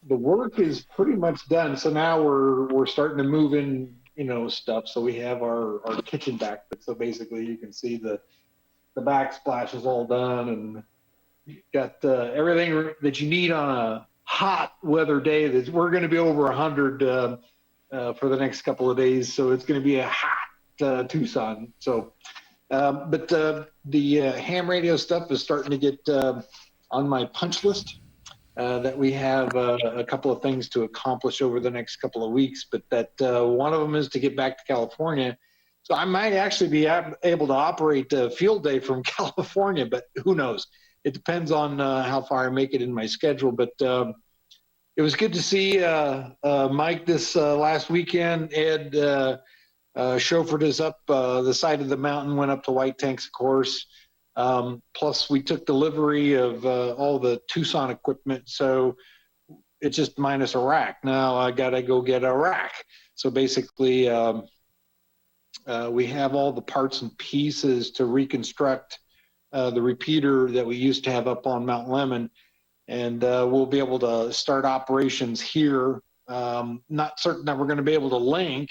work is pretty much done. So now we're starting to move in, stuff. So we have our kitchen back. So basically you can see the backsplash is all done, and got everything that you need on a hot weather day. That we're going to be over 100 for the next couple of days. So it's going to be a hot Tucson. So, but the ham radio stuff is starting to get on my punch list. That we have a couple of things to accomplish over the next couple of weeks, but that one of them is to get back to California. So I might actually be able to operate a field day from California, but who knows? It depends on how far I make it in my schedule. But it was good to see Mike this last weekend. Ed chauffeured us up the side of the mountain, went up to White Tanks, of course. Plus we took delivery of all the Tucson equipment, so it's just minus a rack. Now I gotta go get a rack. So basically we have all the parts and pieces to reconstruct the repeater that we used to have up on Mount Lemmon, and we'll be able to start operations here. Not certain that we're going to be able to link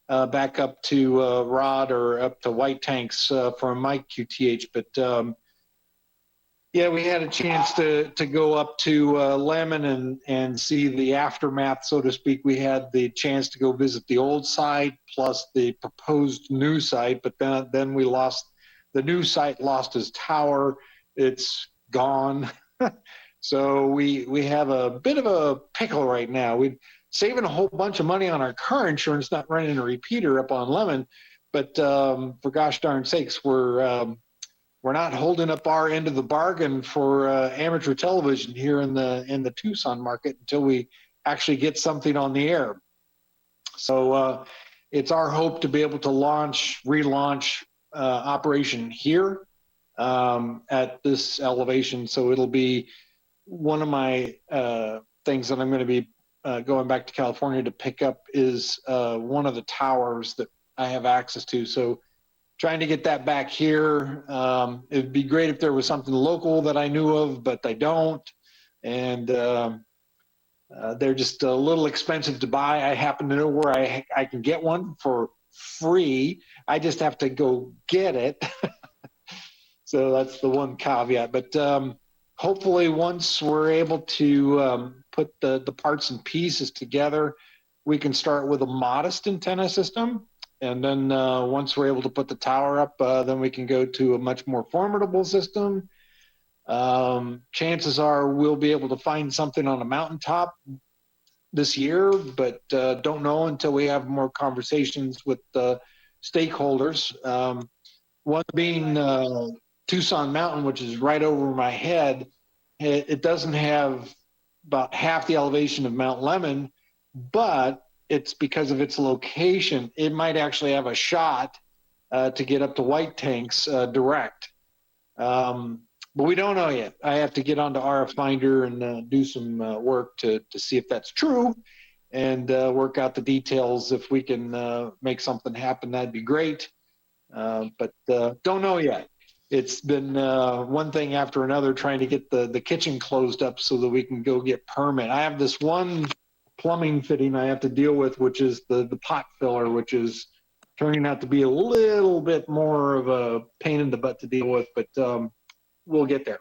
back up to Rod or up to White Tanks from my QTH. But yeah, we had a chance to go up to Lemmon and see the aftermath, so to speak. We had the chance to go visit the old site plus the proposed new site, but then we lost, the new site lost its tower. It's gone. So we have a bit of a pickle right now. We're saving a whole bunch of money on our car insurance, not running a repeater up on Lemmon, but for gosh darn sakes, we're not holding up our end of the bargain for amateur television here in the Tucson market until we actually get something on the air. So it's our hope to be able to relaunch operation here at this elevation. So it'll be one of my things that I'm going to be going back to California to pick up is one of the towers that I have access to. So trying to get that back here. It'd be great if there was something local that I knew of, but I don't. And they're just a little expensive to buy. I happen to know where I can get one for free. I just have to go get it. So that's the one caveat. But hopefully once we're able to put the parts and pieces together, we can start with a modest antenna system. And then once we're able to put the tower up, then we can go to a much more formidable system. Chances are we'll be able to find something on a mountaintop this year, but don't know until we have more conversations with the stakeholders. One being Tucson Mountain, which is right over my head. It doesn't have about half the elevation of Mount Lemmon, but it's because of its location. It might actually have a shot to get up to White Tanks direct. But we don't know yet. I have to get onto RF Finder and do some work to see if that's true and work out the details. If we can make something happen, that'd be great. But don't know yet. It's been one thing after another trying to get the kitchen closed up so that we can go get permit. I have this one plumbing fitting I have to deal with, which is the pot filler, which is turning out to be a little bit more of a pain in the butt to deal with, but we'll get there.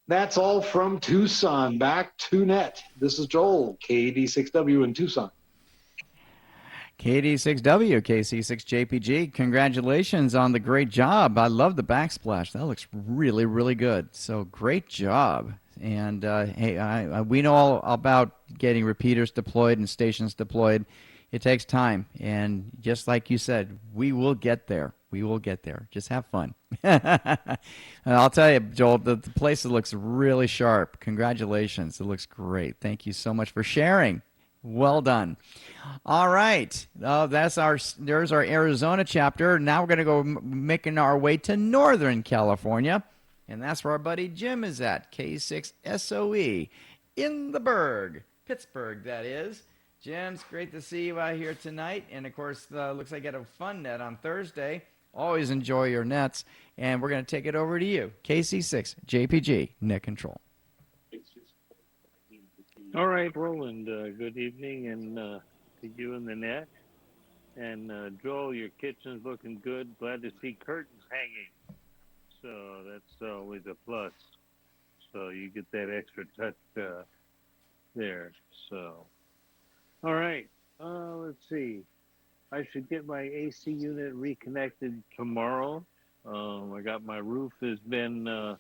That's all from Tucson. Back to net. This is Joel, KD6W in Tucson. KD6W, KC6JPG, congratulations on the great job. I love the backsplash. That looks really, really good. So great job. And hey, we know all about getting repeaters deployed and stations deployed. It takes time. And just like you said, we will get there. We will get there. Just have fun. I'll tell you, Joel, the place looks really sharp. Congratulations. It looks great. Thank you so much for sharing. Well done. All right. There's our Arizona chapter. Now we're going to go making our way to Northern California. And that's where our buddy Jim is at, K6SOE, in the Berg, Pittsburgh, that is. Jim, it's great to see you out here tonight. And, of course, looks like you had a fun net on Thursday. Always enjoy your nets. And we're going to take it over to you, KC6JPG, net control. All right, Roland, good evening, and to you in the net. And Joel, your kitchen's looking good. Glad to see curtains hanging. So that's always a plus. So you get that extra touch there. So, all right, let's see. I should get my AC unit reconnected tomorrow. I got my roof has been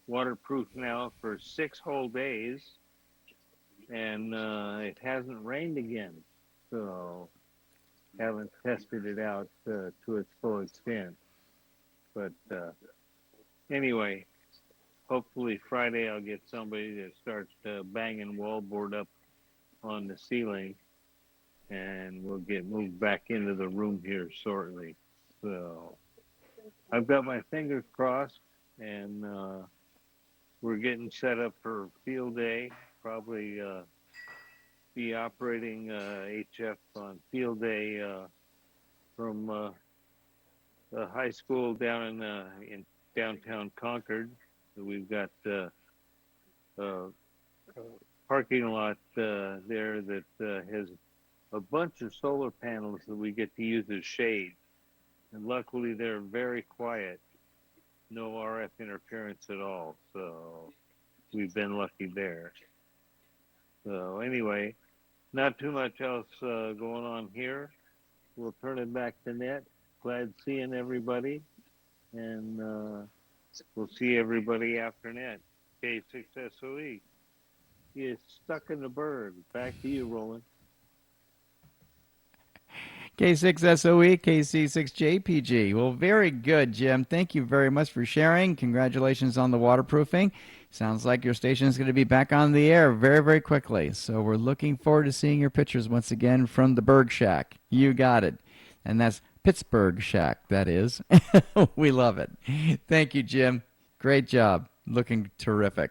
waterproof now for 6 whole days. And it hasn't rained again, so haven't tested it out to its full extent. But anyway, hopefully Friday I'll get somebody that starts banging wallboard up on the ceiling, and we'll get moved back into the room here shortly. So I've got my fingers crossed, and we're getting set up for field day. Probably be operating HF on field day from the high school down in downtown Concord. We've got a parking lot there that has a bunch of solar panels that we get to use as shade. And luckily they're very quiet. No RF interference at all. So we've been lucky there. So anyway, not too much else going on here. We'll turn it back to net. Glad seeing everybody. And we'll see everybody after net. K6SOE. He is stuck in the bird. Back to you, Roland. K6SOE, KC6JPG. Well, very good, Jim. Thank you very much for sharing. Congratulations on the waterproofing. Sounds like your station is going to be back on the air very, very quickly. So we're looking forward to seeing your pictures once again from the Berg Shack. You got it. And that's Pittsburgh Shack, that is. We love it. Thank you, Jim. Great job. Looking terrific.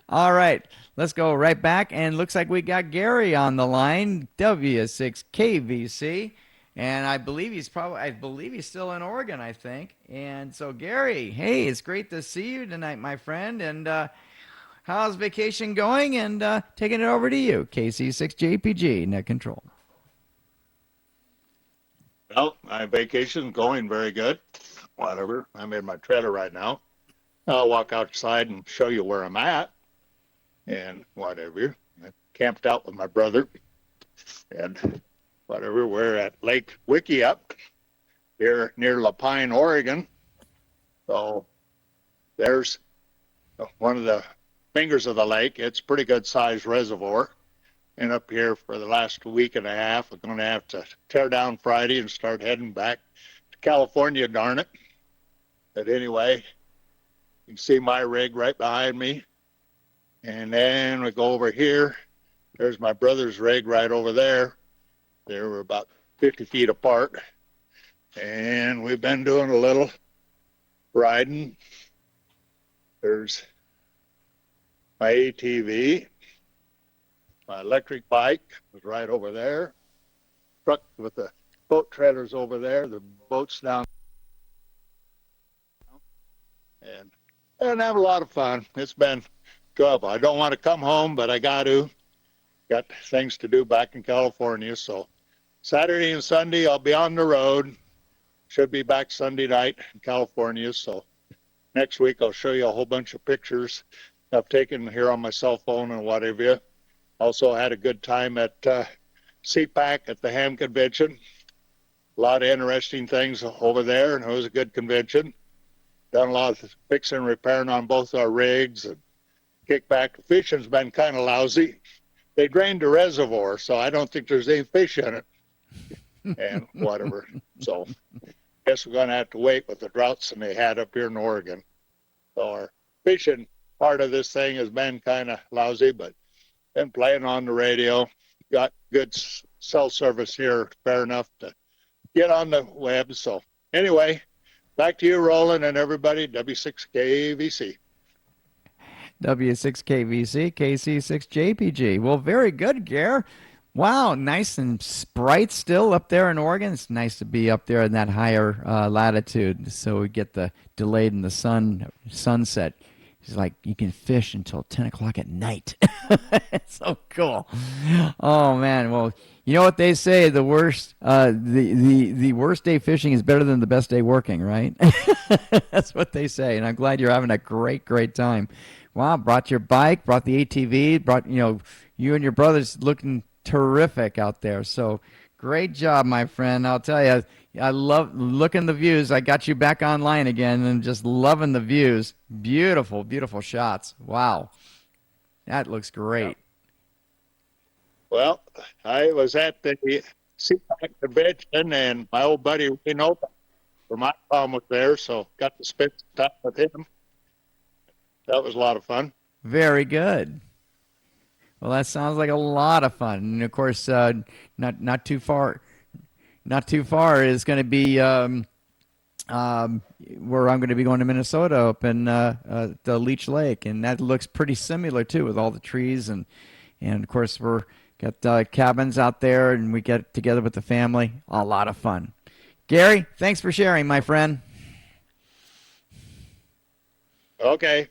All right, let's go right back. And looks like we got Gary on the line, W6KVC. And I believe he's still in Oregon, I think. And so, Gary, hey, it's great to see you tonight, my friend. And how's vacation going? And taking it over to you, KC6JPG, net control. Well, my vacation's going very good. Whatever. I'm in my trailer right now. I'll walk outside and show you where I'm at. And whatever. I camped out with my brother. And whatever, we're at Lake Wickiup here near Lapine, Oregon. So there's one of the fingers of the lake. It's a pretty good sized reservoir. And up here for the last week and a half, we're going to have to tear down Friday and start heading back to California, darn it. But anyway, you can see my rig right behind me. And then we go over here. There's my brother's rig right over there. They were about 50 feet apart. And we've been doing a little riding. There's my ATV. My electric bike was right over there. Truck with the boat trailers over there. The boat's down. And have a lot of fun. It's been trouble. I don't want to come home, but I got to. Got things to do back in California. So Saturday and Sunday, I'll be on the road. Should be back Sunday night in California. So next week, I'll show you a whole bunch of pictures I've taken here on my cell phone and whatever. Also had a good time at CPAC at the Ham Convention. A lot of interesting things over there, and it was a good convention. Done a lot of fixing and repairing on both our rigs and kickback. Fishing's been kind of lousy. They drained the reservoir, so I don't think there's any fish in it and whatever. So guess we're going to have to wait with the droughts that they had up here in Oregon. So our fishing part of this thing has been kind of lousy, but been playing on the radio. Got good cell service here, fair enough to get on the web. So anyway, back to you, Roland, and everybody, W6KVC. W6KVC, KC6JPG. Well, very good, Gare. Wow, nice and bright still up there in Oregon. It's nice to be up there in that higher latitude, so we get the delayed in the sunset. It's like you can fish until 10 o'clock at night. It's so cool. Oh man, well, you know what they say: the worst, the worst day fishing is better than the best day working, right? That's what they say, and I'm glad you're having a great time. Wow, brought your bike, brought the ATV, brought you and your brothers looking terrific out there. So great job, my friend. I'll tell you, I love looking the views. I got you back online again and just loving the views. Beautiful, beautiful shots. Wow, that looks great. Well, I was at the CPAC convention, and my old buddy Reno from my mom was there, so got to spend some time with him. That was a lot of fun. Very good. Well, that sounds like a lot of fun. And of course, not too far is going to be where I'm going to be going to Minnesota up in the Leech Lake, and that looks pretty similar too, with all the trees and of course we're got cabins out there, and we get together with the family. A lot of fun. Gary, thanks for sharing, my friend. Okay.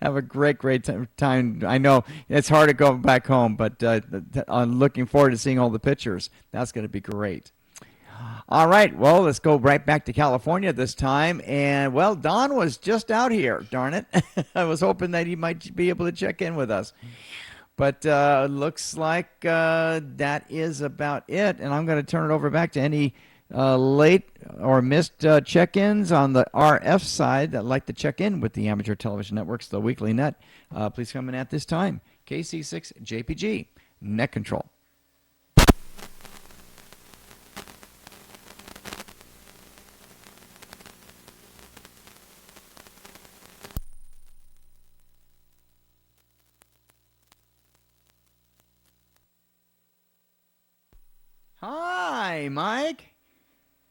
Have a great time. I know it's hard to go back home, but I'm looking forward to seeing all the pictures. That's going to be great. All right, well, let's go right back to California this time. And, well, Don was just out here, darn it. I was hoping that he might be able to check in with us. But looks like that is about it. And I'm going to turn it over back to any late or missed check-ins on the RF side that like to check in with the Amateur Television Networks, the Weekly Net. Please come in at this time. KC6JPG, Net Control. Hi, Mike.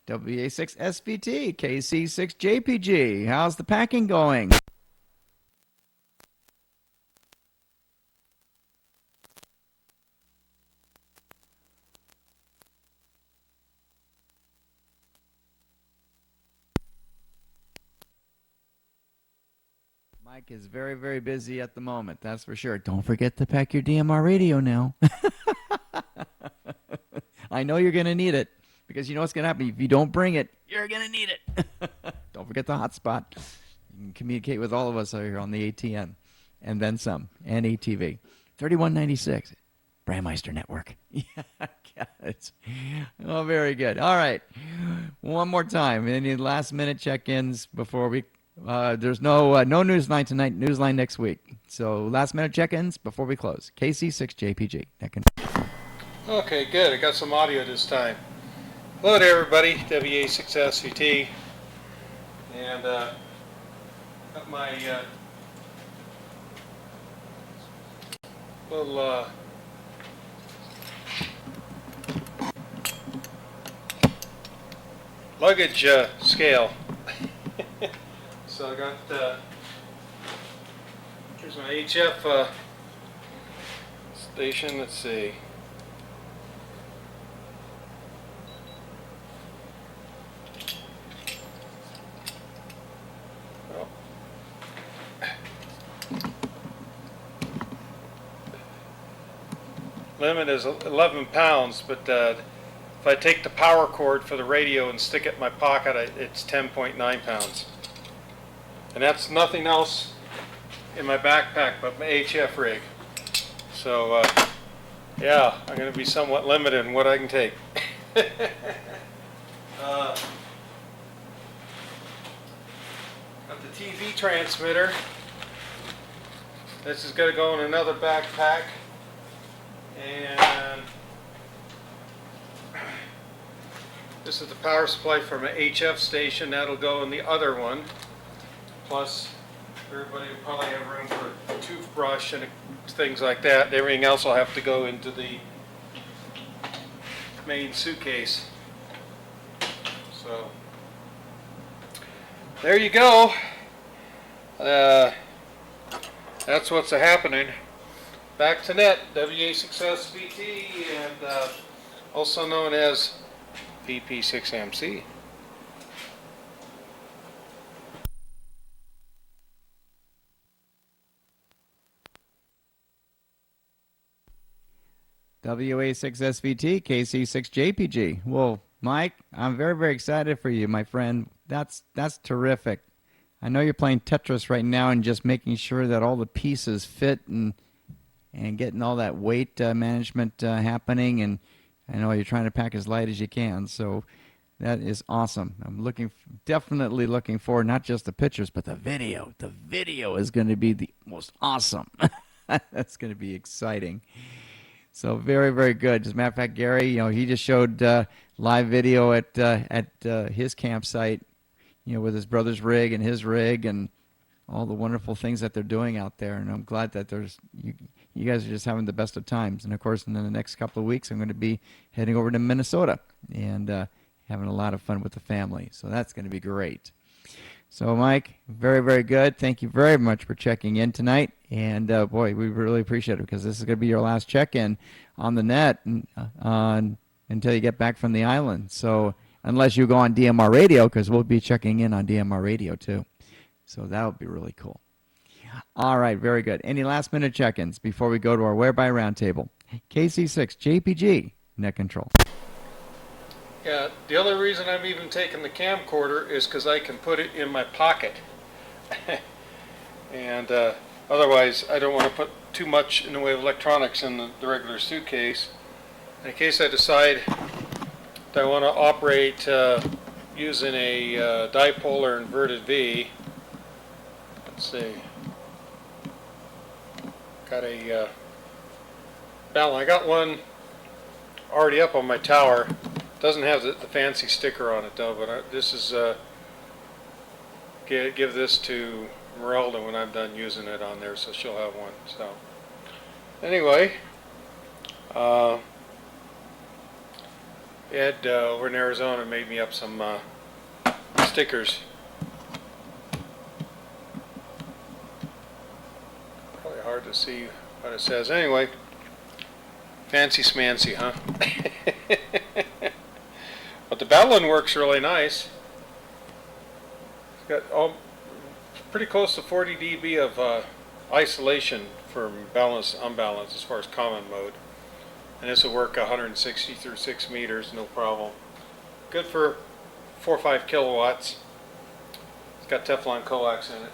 WA6SVT, KC6JPG. How's the packing going? Mike is very busy at the moment, that's for sure. Don't forget to pack your DMR radio now. I know you're going to need it, because you know what's going to happen. If you don't bring it, you're going to need it. Don't forget the hotspot. You can communicate with all of us here on the ATN, and then some, and ATV. 3196, Brandmeister Network. Yeah, oh, very good. All right. One more time. Any last-minute check-ins before we... there's no Newsline tonight, Newsline next week. So last-minute check-ins before we close. KC6JPG. Okay, good. I got some audio this time. Hello to everybody, WA6SVT, and got my little luggage scale. So I got here's my HF station. Let's see. Oh. Limit is 11 pounds, but if I take the power cord for the radio and stick it in my pocket, it's 10.9 pounds. And that's nothing else in my backpack but my HF rig. So, yeah, I'm going to be somewhat limited in what I can take. Got the TV transmitter. This is going to go in another backpack. And this is the power supply for my HF station. That'll go in the other one. Plus, everybody will probably have room for a toothbrush and things like that. Everything else will have to go into the main suitcase. So, there you go. That's what's happening. Back to net, WA Success VT, and also known as VP6MC. WA6SVT, KC6JPG. Well, Mike, I'm very, very excited for you, my friend. That's terrific. I know you're playing Tetris right now and just making sure that all the pieces fit and getting all that weight management happening. And I know you're trying to pack as light as you can. So that is awesome. I'm definitely looking forward, not just the pictures, but the video. The video is going to be the most awesome. That's going to be exciting. So very, very good. As a matter of fact, Gary, he just showed live video at his campsite, with his brother's rig and his rig and all the wonderful things that they're doing out there. And I'm glad that you guys are just having the best of times. And of course, in the next couple of weeks, I'm going to be heading over to Minnesota and having a lot of fun with the family. So that's going to be great. So, Mike, very, very good. Thank you very much for checking in tonight. And, boy, we really appreciate it because this is going to be your last check-in on the net until you get back from the island. So, unless you go on DMR radio, because we'll be checking in on DMR radio, too. So that would be really cool. All right, very good. Any last-minute check-ins before we go to our Whereby Roundtable? KC6, JPG, net control. Yeah, the only reason I'm even taking the camcorder is because I can put it in my pocket. And otherwise, I don't want to put too much in the way of electronics in the regular suitcase. In case I decide that I want to operate using a dipolar inverted V, let's see, got a balance. I got one already up on my tower. Doesn't have the fancy sticker on it though, but this is give this to Merelda when I'm done using it on there, so she'll have one. So anyway, Ed over in Arizona made me up some stickers. Probably hard to see what it says. Anyway, fancy smancy, huh? But the Bellin works really nice. It's got pretty close to 40 dB of isolation from balance, unbalance as far as common mode. And this will work 160 through 6 meters, no problem. Good for 4 or 5 kilowatts. It's got Teflon coax in it.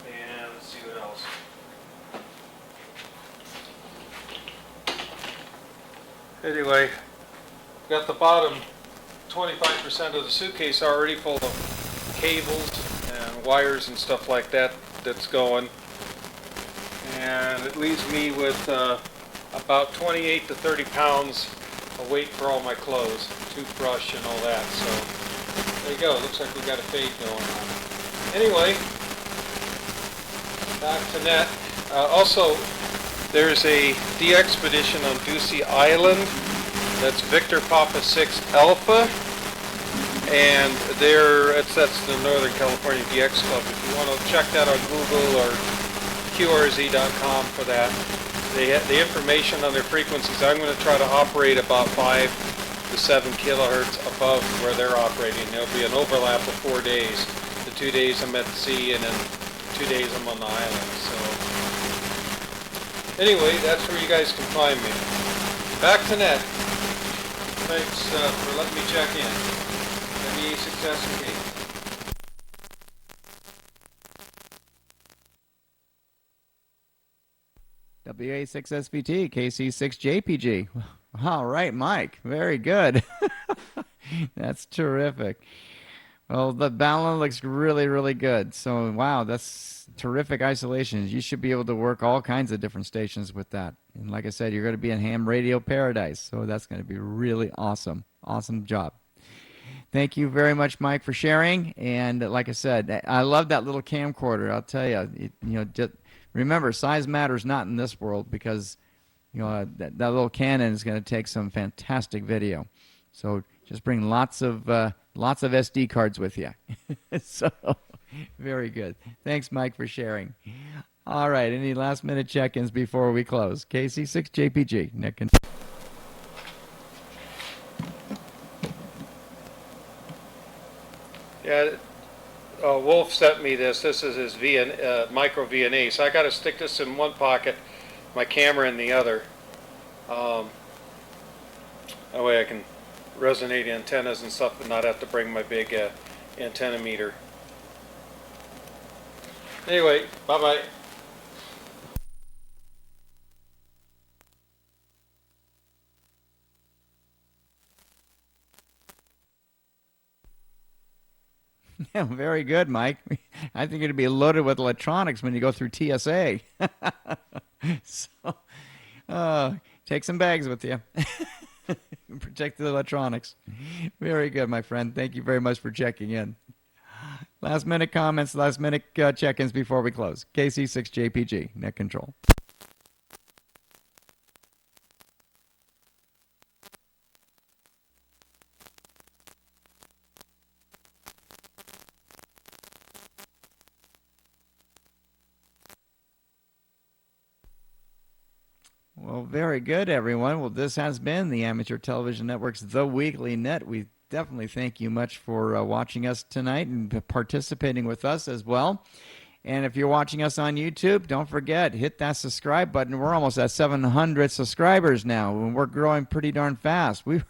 And let's see what else. Anyway, got the bottom 25% of the suitcase already full of cables and wires and stuff like that that's going. And it leaves me with about 28 to 30 pounds of weight for all my clothes, toothbrush and all that. So there you go. Looks like we got a fade going on. Anyway, back to net. Also, there's a de-expedition on Ducey Island. That's Victor Papa 6 Alpha. And that's the Northern California DX Club. If you want to check that on Google or QRZ.com for that. The information on their frequencies, I'm going to try to operate about 5 to 7 kilohertz above where they're operating. There'll be an overlap of 4 days. The 2 days I'm at sea and then 2 days I'm on the island. So anyway, that's where you guys can find me. Back to net. Thanks for letting me check in. MEA success and Kate. WA6SVT, KC6JPG. All right, Mike. Very good. That's terrific. Well, the balance looks really, really good. So, wow, that's terrific isolations. You should be able to work all kinds of different stations with that. And like I said, you're going to be in ham radio paradise. So that's going to be really awesome. Awesome job. Thank you very much, Mike, for sharing. And like I said, I love that little camcorder. I'll tell you, just remember, size matters not in this world because, that little Canon is going to take some fantastic video. So just bring lots of SD cards with you. So very good. Thanks, Mike, for sharing. All right, any last-minute check-ins before we close? KC6JPG, Nick and... Yeah, Wolf sent me this. This is his micro VNA. So I got to stick this in one pocket, my camera in the other. That way I can resonate antennas and stuff and not have to bring my big antenna meter. Anyway, bye-bye. Yeah, very good, Mike. I think it'd be loaded with electronics when you go through TSA. So, take some bags with you. Protect the electronics. Very good, my friend. Thank you very much for checking in. Last minute comments, last minute check-ins before we close. KC6JPG, Net Control. Well, very good, everyone. Well, this has been the Amateur Television Network's The Weekly Net. We definitely thank you much for watching us tonight and participating with us as well. And if you're watching us on YouTube, don't forget, hit that subscribe button. We're almost at 700 subscribers now, and we're growing pretty darn fast. We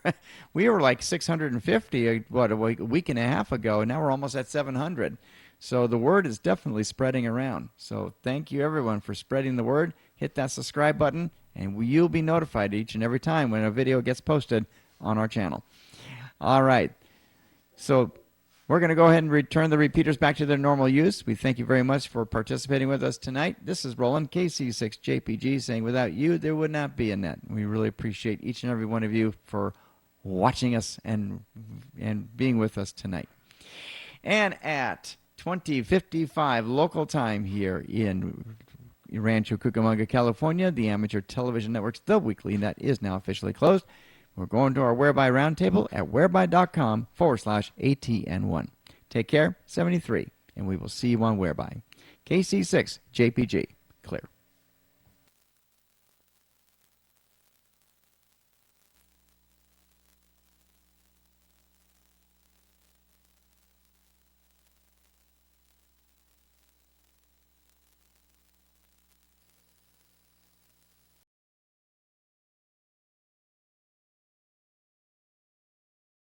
were like 650, a week and a half ago, and now we're almost at 700. So the word is definitely spreading around. So thank you, everyone, for spreading the word. Hit that subscribe button, and you'll be notified each and every time when a video gets posted on our channel. All right. So we're going to go ahead and return the repeaters back to their normal use. We thank you very much for participating with us tonight. This is Roland, KC6JPG, saying without you, there would not be a net. We really appreciate each and every one of you for watching us and being with us tonight. And at 20:55 local time here in Rancho Cucamonga, California, the Amateur Television Network's The Weekly Net is now officially closed. We're going to our Whereby Roundtable at whereby.com/ATN1. Take care, 73, and we will see you on Whereby. KC6 JPG, clear.